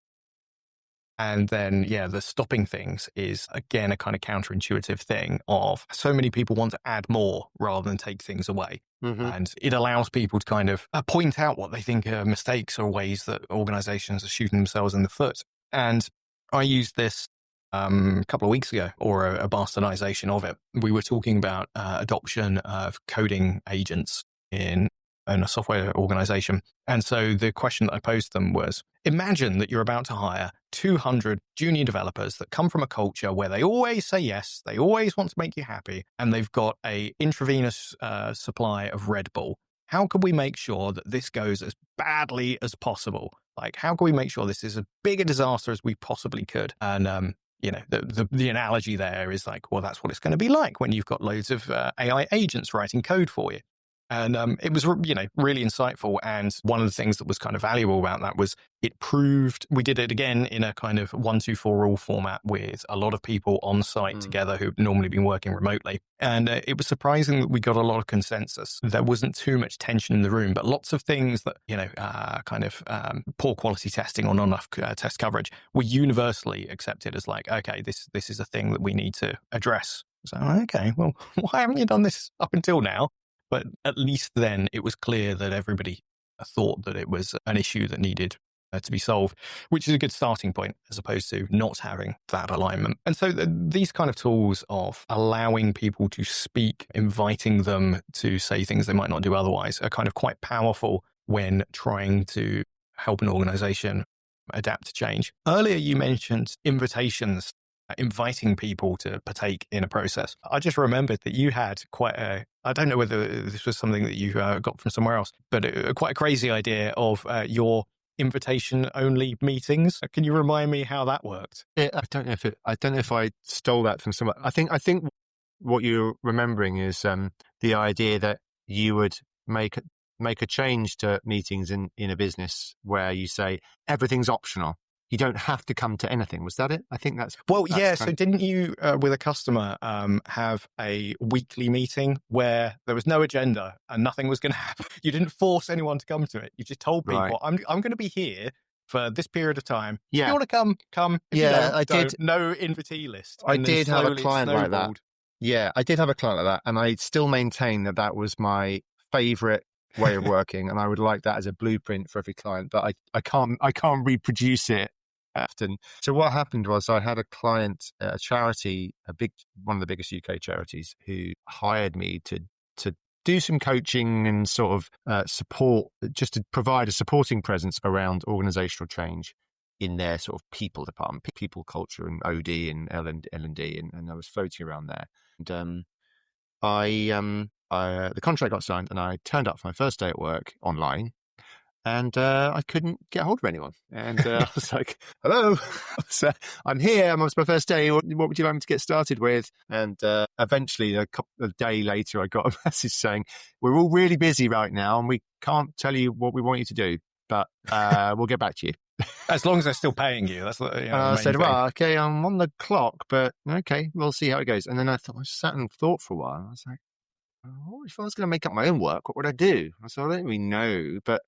And then, the stopping things is, again, a kind of counterintuitive thing of so many people want to add more rather than take things away. Mm-hmm. And it allows people to kind of point out what they think are mistakes or ways that organizations are shooting themselves in the foot. And I used this a couple of weeks ago, or a bastardization of it. We were talking about adoption of coding agents in a software organization. And so the question that I posed them was, imagine that you're about to hire 200 junior developers that come from a culture where they always say yes, they always want to make you happy, and they've got a intravenous supply of Red Bull. How can we make sure that this goes as badly as possible? Like, how can we make sure this is as big a disaster as we possibly could? And the analogy there is like, well, that's what it's going to be like when you've got loads of AI agents writing code for you. And it was, really insightful. And one of the things that was kind of valuable about that was it proved, we did it again in a kind of 1, 2, 4 all format with a lot of people on site together who've normally been working remotely. And it was surprising that we got a lot of consensus. There wasn't too much tension in the room, but lots of things that, poor quality testing or not enough test coverage were universally accepted as like, okay, this is a thing that we need to address. So, okay, well, why haven't you done this up until now? But at least then it was clear that everybody thought that it was an issue that needed to be solved, which is a good starting point as opposed to not having that alignment. And so these kind of tools of allowing people to speak, inviting them to say things they might not do otherwise are kind of quite powerful when trying to help an organization adapt to change. Earlier, you mentioned invitations, inviting people to partake in a process. I just remembered that you had I don't know whether this was something that you got from somewhere else, but quite a crazy idea of your invitation-only meetings. Can you remind me how that worked? I don't know if I stole that from somewhere. I think what you're remembering is the idea that you would make a change to meetings in a business where you say everything's optional. You don't have to come to anything. Was that it? I think that's yeah. kind So didn't you, with a customer, have a weekly meeting where there was no agenda and nothing was going to happen? You didn't force anyone to come to it. You just told right. people, I'm going to be here for this period of time. If Yeah. you want to come. If Yeah, you don't, I don't. did. No invitee list. I And then did have a slowly it client like that. snowballed. Yeah, I did have a client like that, and I still maintain that that was my favorite way of working, and I would like that as a blueprint for every client. But I can't reproduce it often. So what happened was I had a client, a charity, one of the biggest UK charities, who hired me to do some coaching and sort of support, just to provide a supporting presence around organizational change in their sort of people department, people culture and OD and L&D, and I was floating around there. And the contract got signed, and I turned up for my first day at work online, and I couldn't get hold of anyone. And I was like, "Hello, so I'm here. It's my first day. What would you like me to get started with?" And eventually, a day later, I got a message saying, "We're all really busy right now, and we can't tell you what we want you to do, but we'll get back to you." As long as they're still paying you, that's the main I said, thing. "Well, okay, I'm on the clock, but okay, we'll see how it goes." And then I sat and thought for a while. I was like, "Oh, if I was going to make up my own work, what would I do?" I said, "I don't really know, but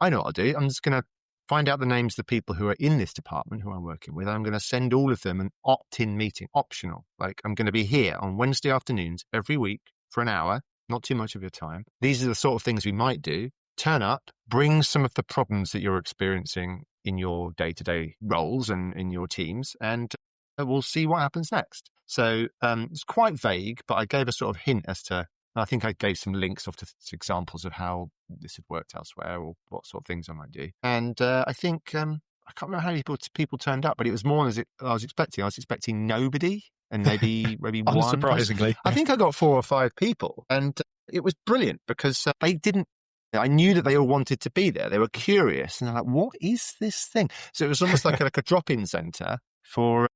I know what I'll do. I'm just going to find out the names of the people who are in this department who I'm working with. I'm going to send all of them an opt-in meeting, optional. Like, I'm going to be here on Wednesday afternoons every week for an hour, not too much of your time. These are the sort of things we might do. Turn up, bring some of the problems that you're experiencing in your day-to-day roles and in your teams, and we'll see what happens next." So it's quite vague, but I gave a sort of hint as to, I think I gave some links off to examples of how this had worked elsewhere or what sort of things I might do. And I think, I can't remember how many people turned up, but it was more than I was expecting. I was expecting nobody, and maybe one. Unsurprisingly. I think I got 4 or 5 people, and it was brilliant because they didn't, I knew that they all wanted to be there. They were curious, and they're like, "What is this thing?" So it was almost like a drop-in center for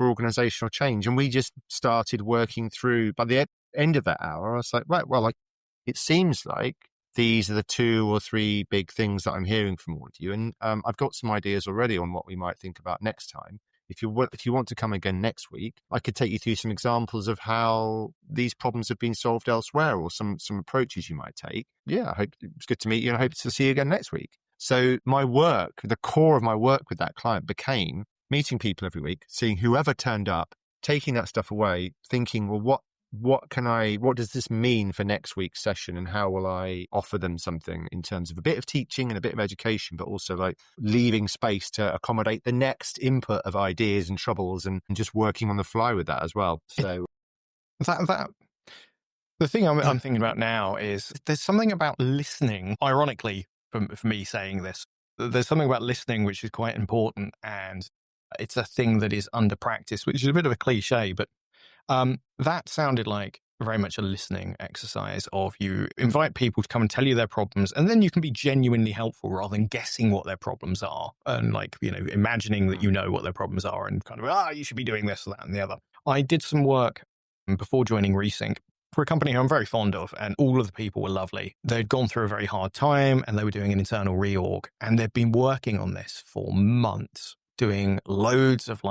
organizational change. And we just started working through, by the end of that hour, I was like, right, well, it seems like these are the 2 or 3 big things that I'm hearing from all of you. And I've got some ideas already on what we might think about next time. If you want to come again next week, I could take you through some examples of how these problems have been solved elsewhere, or some approaches you might take. Yeah, I hope it's good to meet you, and I hope to see you again next week. So my work, the core of my work with that client, became meeting people every week, seeing whoever turned up, taking that stuff away, thinking, well, what does this mean for next week's session, and how will I offer them something in terms of a bit of teaching and a bit of education, but also like leaving space to accommodate the next input of ideas and troubles, and just working on the fly with that as well. So that the thing I'm thinking about now is there's something about listening, ironically, for me saying this, there's something about listening which is quite important, and it's a thing that is under practice, which is a bit of a cliche, but that sounded like very much a listening exercise of you invite people to come and tell you their problems, and then you can be genuinely helpful rather than guessing what their problems are and imagining that you know what their problems are and kind of, you should be doing this, that, and the other. I did some work before joining Resync for a company who I'm very fond of, and all of the people were lovely. They'd gone through a very hard time, and they were doing an internal reorg, and they'd been working on this for months, doing loads of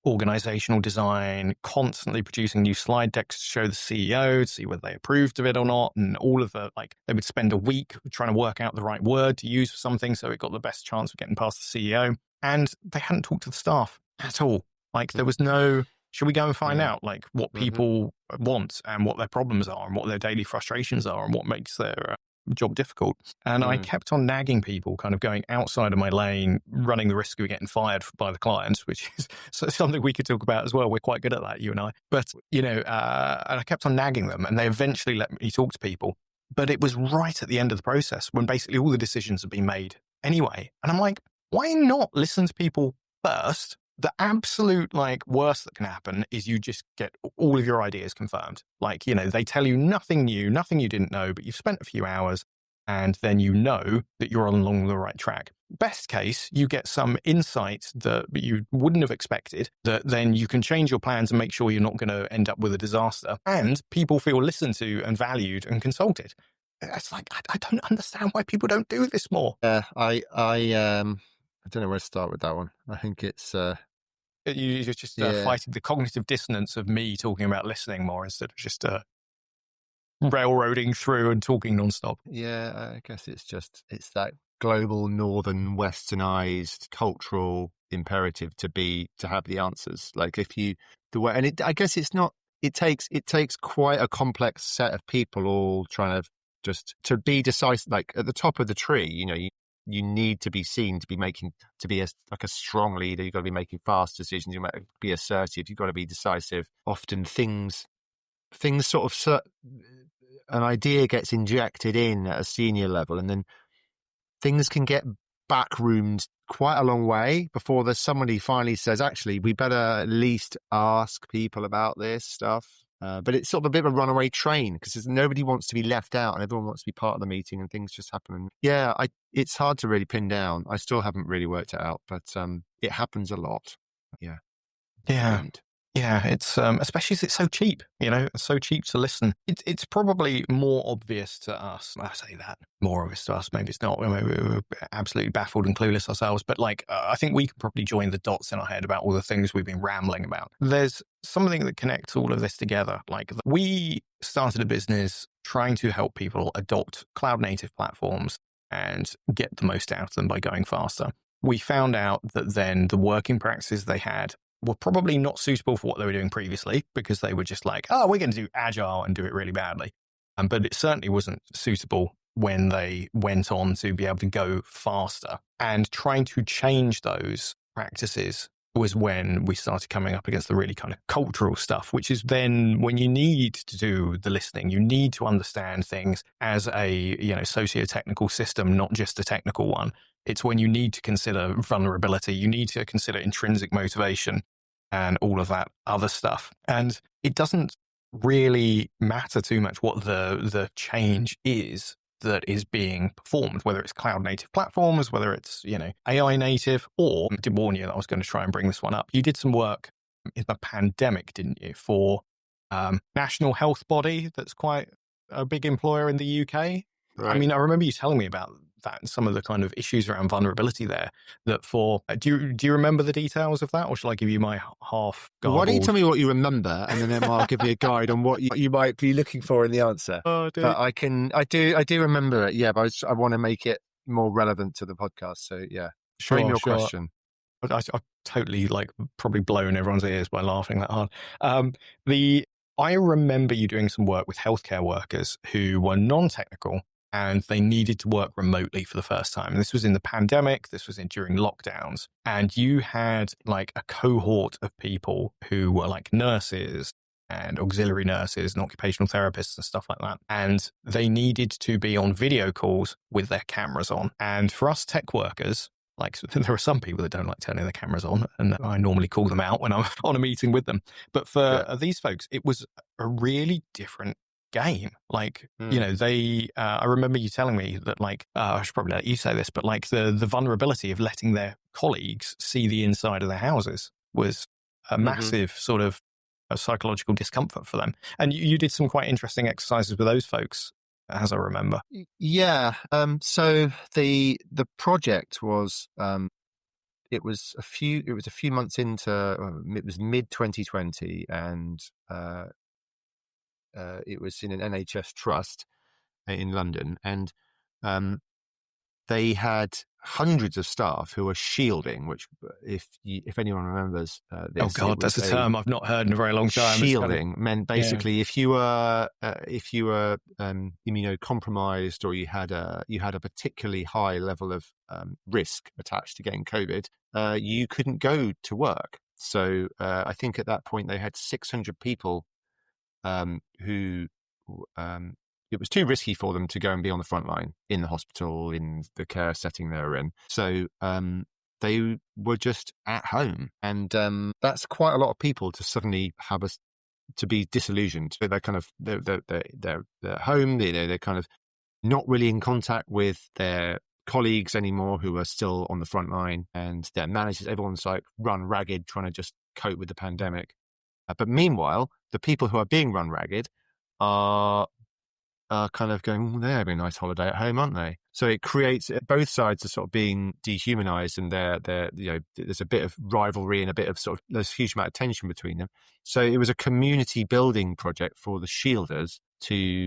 organizational design, constantly producing new slide decks to show the CEO to see whether they approved of it or not. And all of the, they would spend a week trying to work out the right word to use for something so it got the best chance of getting past the CEO. And they hadn't talked to the staff at all. There was no, should we go and find out what people want and what their problems are and what their daily frustrations are and what makes their job difficult. And I kept on nagging people, kind of going outside of my lane, running the risk of getting fired by the clients, which is something we could talk about as well. We're quite good at that, you and I. But, and I kept on nagging them, and they eventually let me talk to people. But it was right at the end of the process when basically all the decisions had been made anyway. And I'm like, why not listen to people first? The absolute worst that can happen is you just get all of your ideas confirmed. They tell you nothing new, nothing you didn't know, but you've spent a few hours, and then you know that you're along the right track. Best case, you get some insight that you wouldn't have expected, that then you can change your plans and make sure you're not going to end up with a disaster. And people feel listened to and valued and consulted. It's like, I don't understand why people don't do this more. Yeah, I don't know where to start with that one. I think it's You're just yeah, fighting the cognitive dissonance of me talking about listening more instead of just railroading through and talking nonstop. yeah. I guess it's that global, northern, westernized cultural imperative to have the answers. Like if you the way, and I guess it's not. It takes quite a complex set of people all trying to just to be decisive. Like at the top of the tree, you need to be seen to be making to be like a strong leader. You've got to be making fast decisions. You might be assertive. You've got to be decisive. Often things sort of an idea gets injected in at a senior level, and then things can get backroomed quite a long way before there's somebody finally says, actually, we better at least ask people about this stuff. But it's sort of a bit of a runaway train because nobody wants to be left out and everyone wants to be part of the meeting and things just happen. And yeah, it's hard to really pin down. I still haven't really worked it out, but it happens a lot. Yeah, Yeah. pinned. Yeah, it's especially as it's so cheap, so cheap to listen. It's probably more obvious to us. I say that more obvious to us. Maybe it's not. Maybe we're absolutely baffled and clueless ourselves. But like, I think we can probably join the dots in our head about all the things we've been rambling about. There's something that connects all of this together. Like, we started a business trying to help people adopt cloud native platforms and get the most out of them by going faster. We found out that then the working practices they had were probably not suitable for what they were doing previously because they were just like, oh, we're going to do agile and do it really badly. But it certainly wasn't suitable when they went on to be able to go faster. And trying to change those practices was when we started coming up against the really kind of cultural stuff, which is then when you need to do the listening, you need to understand things as a, socio-technical system, not just a technical one. It's when you need to consider vulnerability, you need to consider intrinsic motivation and all of that other stuff. And it doesn't really matter too much what the change is that is being performed, whether it's cloud native platforms, whether it's, AI native, or I did warn you that I was going to try and bring this one up. You did some work in the pandemic, didn't you, for national health body that's quite a big employer in the UK. I Right. mean, I remember you telling me about that and some of the kind of issues around vulnerability there. That for do you remember the details of that, or shall I give you my half Well, why don't you garbled? tell me what you remember, and then I'll give you a guide on what you might be looking for in the answer. Oh, But dude. I do remember it. Yeah, but I want to make it more relevant to the podcast. So yeah, frame Sure, your sure. question. I've totally probably blown everyone's ears by laughing that hard. Um, the I remember you doing some work with healthcare workers who were non-technical and they needed to work remotely for the first time. And this was in the pandemic. This was during lockdowns, and you had like a cohort of people who were like nurses and auxiliary nurses and occupational therapists and stuff like that. And they needed to be on video calls with their cameras on. And for us tech workers, like, there are some people that don't like turning their cameras on, and I normally call them out when I'm on a meeting with them. But for Yeah. these folks, it was a really different game. Like, Mm. I remember you telling me that, like, I should probably let you say this, but like the vulnerability of letting their colleagues see the inside of their houses was a Hmm. massive sort of a psychological discomfort for them. And you did some quite interesting exercises with those folks, as I remember. Yeah. So the project was it was a few months into it was mid 2020, and it was in an NHS trust in London, and um, they had hundreds of staff who were shielding. Which, if anyone remembers Oh this, it God, that's was a a term I've not heard in a very long time. It's kind of, shielding meant yeah. basically if you were immunocompromised, or you had a particularly high level of risk attached to getting COVID, you couldn't go to work. So I think at that point they had 600 people who it was too risky for them to go and be on the front line in the hospital, in the care setting they were in. So they were just at home, and that's quite a lot of people to suddenly have us to be disillusioned. So they're kind of they're at home. They're kind of not really in contact with their colleagues anymore, who are still on the front line, and their managers. Everyone's like run ragged, trying to just cope with the pandemic. But meanwhile, the people who are being run ragged are are kind of going, they're having a nice holiday at home, aren't they? So it creates, both sides are sort of being dehumanized, and there's a bit of rivalry and a bit of there's a huge amount of tension between them. So it was a community building project for the shielders to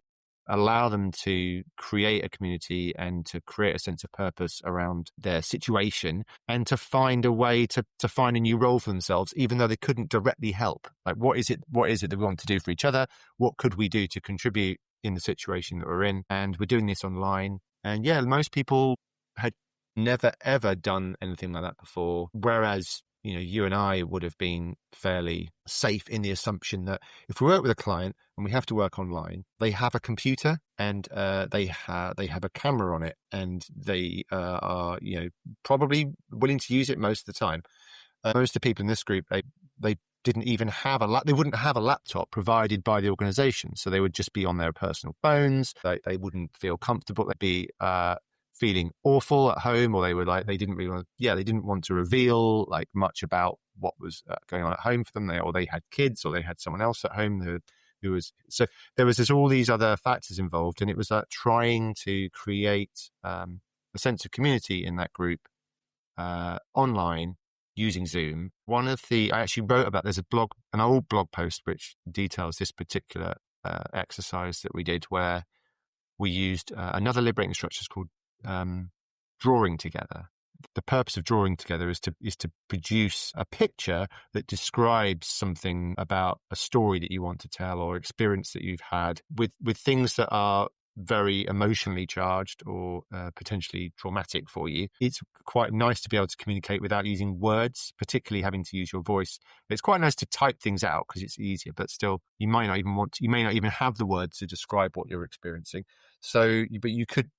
allow them to create a community and to create a sense of purpose around their situation, and to find a way to find a new role for themselves, even though they couldn't directly help. Like, what is it that we want to do for each other? What could we do to contribute in the situation that we're in? And we're doing this online. And yeah, most people had never, ever done anything like that before. Whereas, you and I would have been fairly safe in the assumption that if we work with a client and we have to work online, they have a computer and they have a camera on it, and they are, probably willing to use it most of the time. Most of the people in this group, they didn't even have they wouldn't have a laptop provided by the organization. So they would just be on their personal phones. They wouldn't feel comfortable. They'd be feeling awful at home, or they didn't want to reveal like much about what was going on at home for them. Or they had kids, or they had someone else at home who was, so there was all these other factors involved, and it was trying to create a sense of community in that group online using Zoom. I actually wrote about, there's an old blog post which details this particular exercise that we did, where we used another liberating structure called drawing together. The purpose of drawing together is to produce a picture that describes something about a story that you want to tell, or experience that you've had with things that are very emotionally charged or potentially traumatic for you. It's quite nice to be able to communicate without using words, particularly having to use your voice. It's quite nice to type things out because it's easier, but still, you may not even have the words to describe what you're experiencing. So, but you could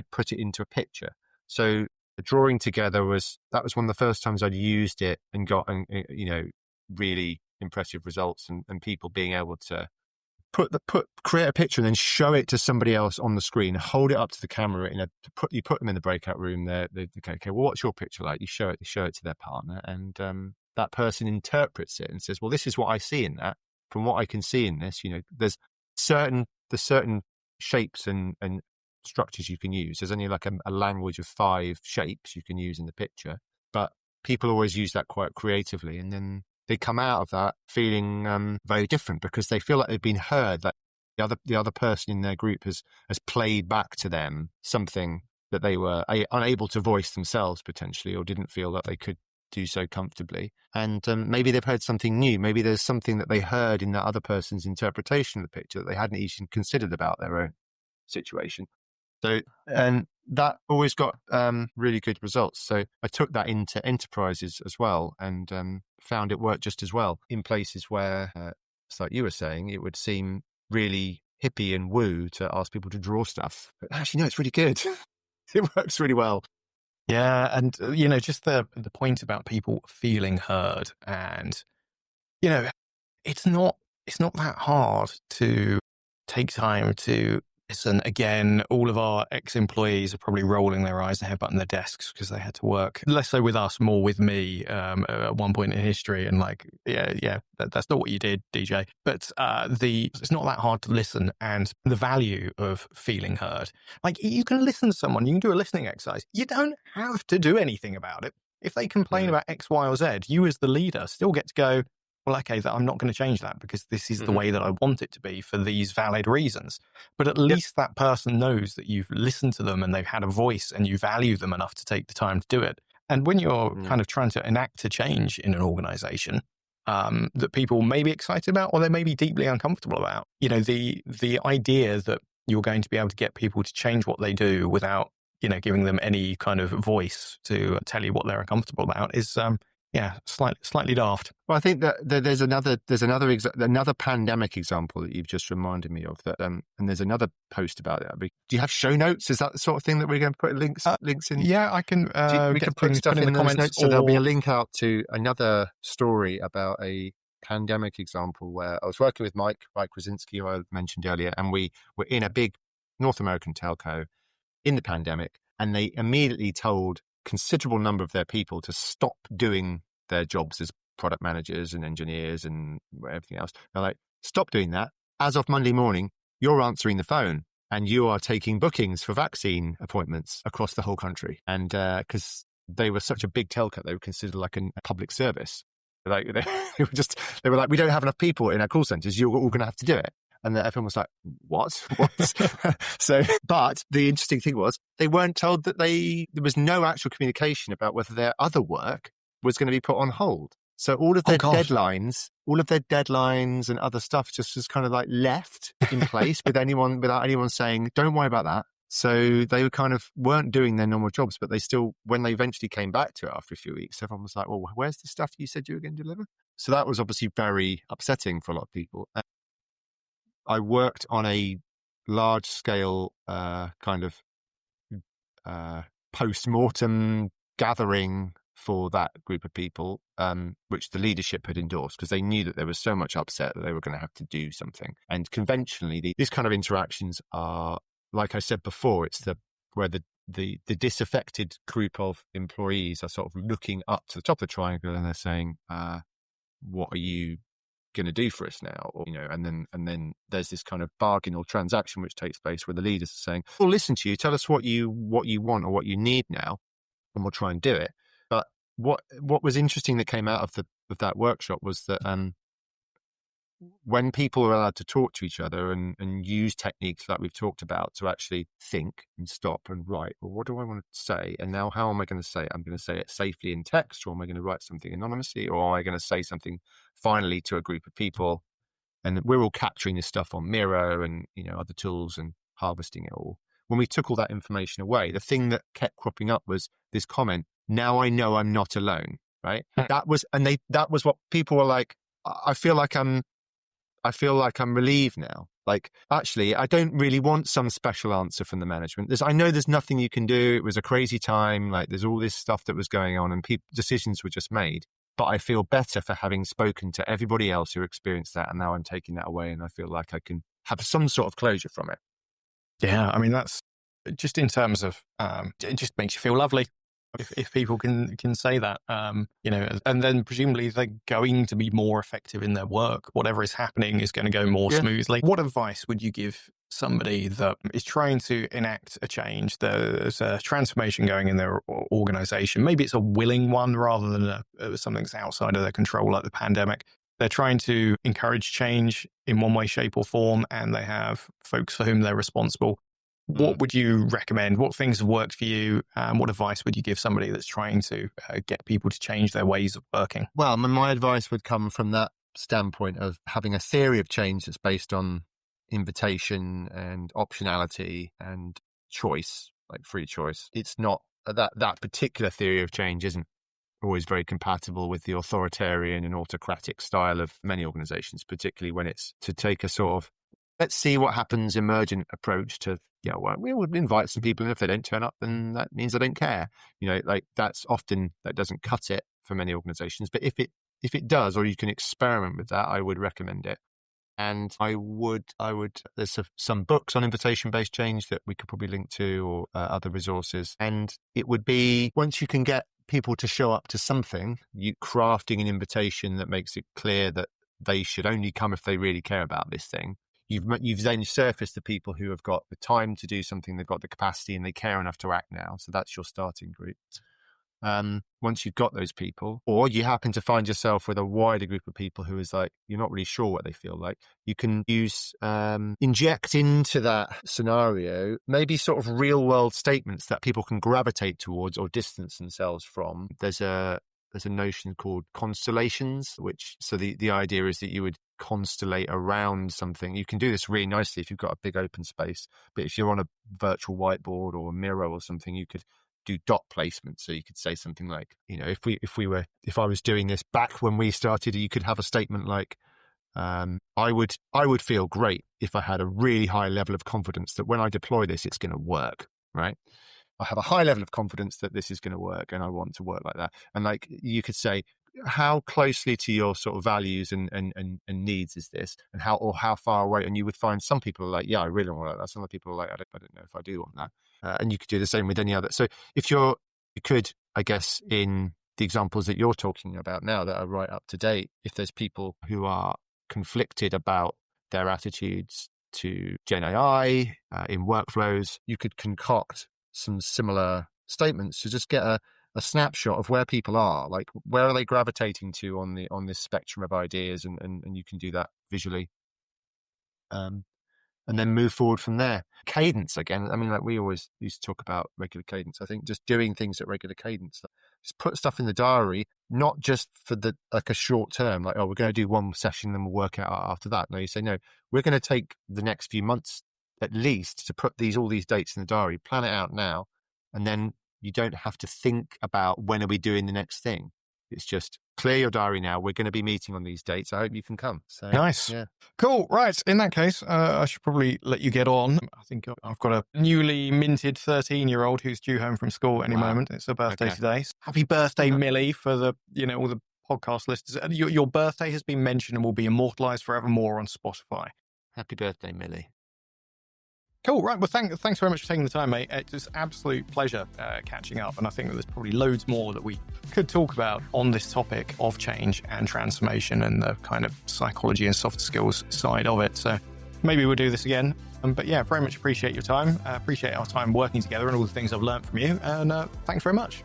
put it into a picture. So the drawing together was one of the first times I'd used it and got really impressive results, and people being able to create a picture and then show it to somebody else on the screen, hold it up to the camera you put them in the breakout room. They okay, well, what's your picture like? You show it to their partner, and that person interprets it and says, well, this is what I see in that. From what I can see in this, there's certain shapes and structures you can use. There's only like a language of 5 shapes you can use in the picture, but people always use that quite creatively, and then they come out of that feeling very different, because they feel like they've been heard, that the other person in their group has played back to them something that they were unable to voice themselves potentially, or didn't feel that they could do so comfortably. And maybe they've heard something new. Maybe there's something that they heard in that other person's interpretation of the picture that they hadn't even considered about their own situation. So, and that always got really good results. So I took that into enterprises as well, and found it worked just as well in places where, it's like you were saying, it would seem really hippie and woo to ask people to draw stuff. But actually, no, it's really good. It works really well. Yeah, and just the point about people feeling heard, and it's not that hard to take time to listen. Again, all of our ex-employees are probably rolling their eyes, their headbutt on their desks because they had to work less so with us, more with me at one point in history, and that's not what you did, DJ. But it's not that hard to listen, and the value of feeling heard. Like, you can listen to someone, you can do a listening exercise. You don't have to do anything about it. If they complain about X, Y, or Z, you as the leader still get to go, well, okay, I'm not going to change that because this is the way that I want it to be for these valid reasons. But at least that person knows that you've listened to them and they've had a voice and you value them enough to take the time to do it. And when you're kind of trying to enact a change in an organization that people may be excited about, or they may be deeply uncomfortable about, the idea that you're going to be able to get people to change what they do without, giving them any kind of voice to tell you what they're uncomfortable about is, slightly daft. Well, I think that there's another pandemic example that you've just reminded me of. That and there's another post about it. Do you have show notes? Is that the sort of thing that we're going to put links in? Yeah, I can. We can put stuff in the comments. Notes, so there'll be a link out to another story about a pandemic example where I was working with Mike Krasinski, who I mentioned earlier, and we were in a big North American telco in the pandemic, and they immediately told considerable number of their people to stop doing their jobs as product managers and engineers and everything else. They're like, stop doing that. As of Monday morning, you're answering the phone. and you are taking bookings for vaccine appointments across the whole country. And because they were such a big telco, they were considered like a public service. Like they were like, we don't have enough people in our call centers. You're all going to have to do it. And everyone was like, what? So, but the interesting thing was they weren't told that there was no actual communication about whether their other work was going to be put on hold. So all of their deadlines and other stuff just was kind of like left in place without anyone saying, don't worry about that. So they kind of weren't doing their normal jobs, but they still, when they eventually came back to it after a few weeks, everyone was like, well, where's the stuff you said you were going to deliver? So that was obviously very upsetting for a lot of people. I worked on a large scale kind of post-mortem gathering for that group of people, which the leadership had endorsed because they knew that there was so much upset that they were going to have to do something. And conventionally, these kind of interactions are, like I said before, it's where the disaffected group of employees are sort of looking up to the top of the triangle and they're saying, what are you going to do for us now? Or, and then there's this kind of bargain or transaction which takes place where the leaders are saying, we'll listen to you, tell us what you want or what you need now, and we'll try and do it. But what was interesting that came out of that workshop was that when people are allowed to talk to each other and use techniques that we've talked about to actually think and stop and write, well, what do I want to say? And now how am I going to say it? I'm going to say it safely in text, or am I going to write something anonymously, or am I going to say something finally to a group of people? And we're all capturing this stuff on Miro and, other tools and harvesting it all. When we took all that information away, the thing that kept cropping up was this comment, now I know I'm not alone, right? That was what people were like, I feel like I'm relieved now. Like, actually, I don't really want some special answer from the management. I know there's nothing you can do. It was a crazy time. Like, there's all this stuff that was going on and decisions were just made. But I feel better for having spoken to everybody else who experienced that. And now I'm taking that away and I feel like I can have some sort of closure from it. Yeah, I mean, that's just in terms of, it just makes you feel lovely if people can say that, and then presumably they're going to be more effective in their work. Whatever is happening is going to go more smoothly. What advice would you give somebody that is trying to enact a change? There's a transformation going in their organization. Maybe it's a willing one rather than something that's outside of their control, like the pandemic. They're trying to encourage change in one way, shape, or form, and they have folks for whom they're responsible. What would you recommend? What things have worked for you? What advice would you give somebody that's trying to get people to change their ways of working? Well, my advice would come from that standpoint of having a theory of change that's based on invitation and optionality and choice, like free choice. It's not that particular theory of change isn't always very compatible with the authoritarian and autocratic style of many organizations, particularly when it's to take a sort of let's see what happens emergent approach to, we would invite some people, and if they don't turn up, then that means I don't care. Like that doesn't cut it for many organizations. But if it does, or you can experiment with that, I would recommend it. And I would, there's some books on invitation-based change that we could probably link to, or other resources. And it would be, once you can get people to show up to something, you crafting an invitation that makes it clear that they should only come if they really care about this thing. You've then surfaced the people who have got the time to do something, they've got the capacity, and they care enough to act now. So that's your starting group. Once you've got those people, or you happen to find yourself with a wider group of people who is like, you're not really sure what they feel like, you can inject into that scenario maybe sort of real world statements that people can gravitate towards or distance themselves from. There's a notion called constellations, so the idea is that you would constellate around something. You can do this really nicely if you've got a big open space, but if you're on a virtual whiteboard or a Miro or something, you could do dot placement. So you could say something like, if I was doing this back when we started, you could have a statement like, I would feel great if I had a really high level of confidence that when I deploy this, it's going to work, right? I have a high level of confidence that this is going to work, and I want to work like that. And like you could say, how closely to your sort of values and needs is this, and how far away? And you would find some people are like, yeah, I really want that. Some other people are like, I don't know if I do want that. And you could do the same with any other. So if you could, I guess, in the examples that you're talking about now that are right up to date, if there's people who are conflicted about their attitudes to Gen AI in workflows, you could concoct some similar statements to just get a snapshot of where people are, like where are they gravitating to on this spectrum of ideas, and you can do that visually. And then move forward from there. Cadence again. I mean, like we always used to talk about regular cadence. I think just doing things at regular cadence. Just put stuff in the diary, not just for a short term, like, oh, we're going to do one session and we'll work out after that. No, you say, no, we're going to take the next few months at least to put all these dates in the diary, plan it out now, and then you don't have to think about when are we doing the next thing. It's just clear your diary now. We're going to be meeting on these dates. I hope you can come. So nice. Yeah. Cool. Right. In that case, I should probably let you get on. I think I've got a newly minted 13-year-old who's due home from school any moment. It's her birthday today. So happy birthday, Millie, for all the podcast listeners. Your birthday has been mentioned and will be immortalized forevermore on Spotify. Happy birthday, Millie. Cool. Right. Well, thanks very much for taking the time, mate. It's an absolute pleasure catching up. And I think that there's probably loads more that we could talk about on this topic of change and transformation and the kind of psychology and soft skills side of it. So maybe we'll do this again. But yeah, very much appreciate your time. Appreciate our time working together and all the things I've learned from you. And thanks very much.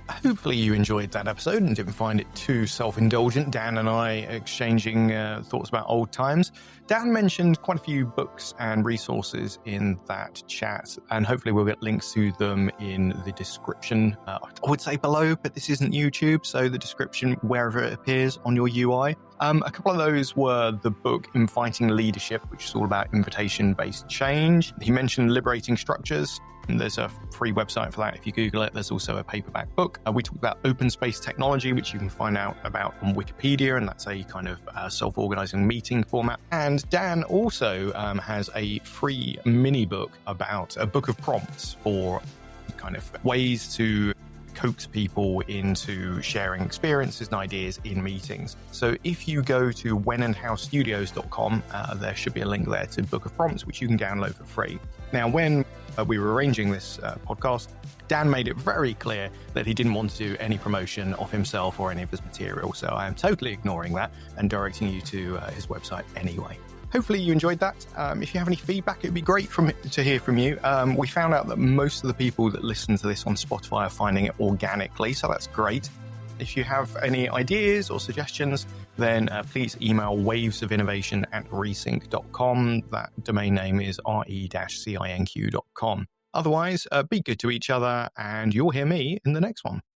Hopefully you enjoyed that episode and didn't find it too self-indulgent. Dan and I exchanging thoughts about old times. Dan mentioned quite a few books and resources in that chat, and hopefully we'll get links to them in the description. I would say below, but this isn't YouTube, so the description wherever it appears on your UI. A couple of those were the book Inviting Leadership, which is all about invitation-based change. He mentioned Liberating Structures. And there's a free website for that if you Google it. There's also a paperback book. We talked about open space technology, which you can find out about on Wikipedia, and that's a kind of self-organizing meeting format. And Dan also has a free mini book about a book of prompts for kind of ways to coax people into sharing experiences and ideas in meetings. So if you go to whenandhowstudios.com, there should be a link there to Book of Prompts, which you can download for free. Now, when we were arranging this podcast, Dan made it very clear that he didn't want to do any promotion of himself or any of his material. So I am totally ignoring that and directing you to his website anyway. Hopefully you enjoyed that. If you have any feedback, it'd be great to hear from you. We found out that most of the people that listen to this on Spotify are finding it organically, so that's great. If you have any ideas or suggestions, then please email wavesofinnovation@resync.com. That domain name is re-cinq.com. Otherwise, be good to each other, and you'll hear me in the next one.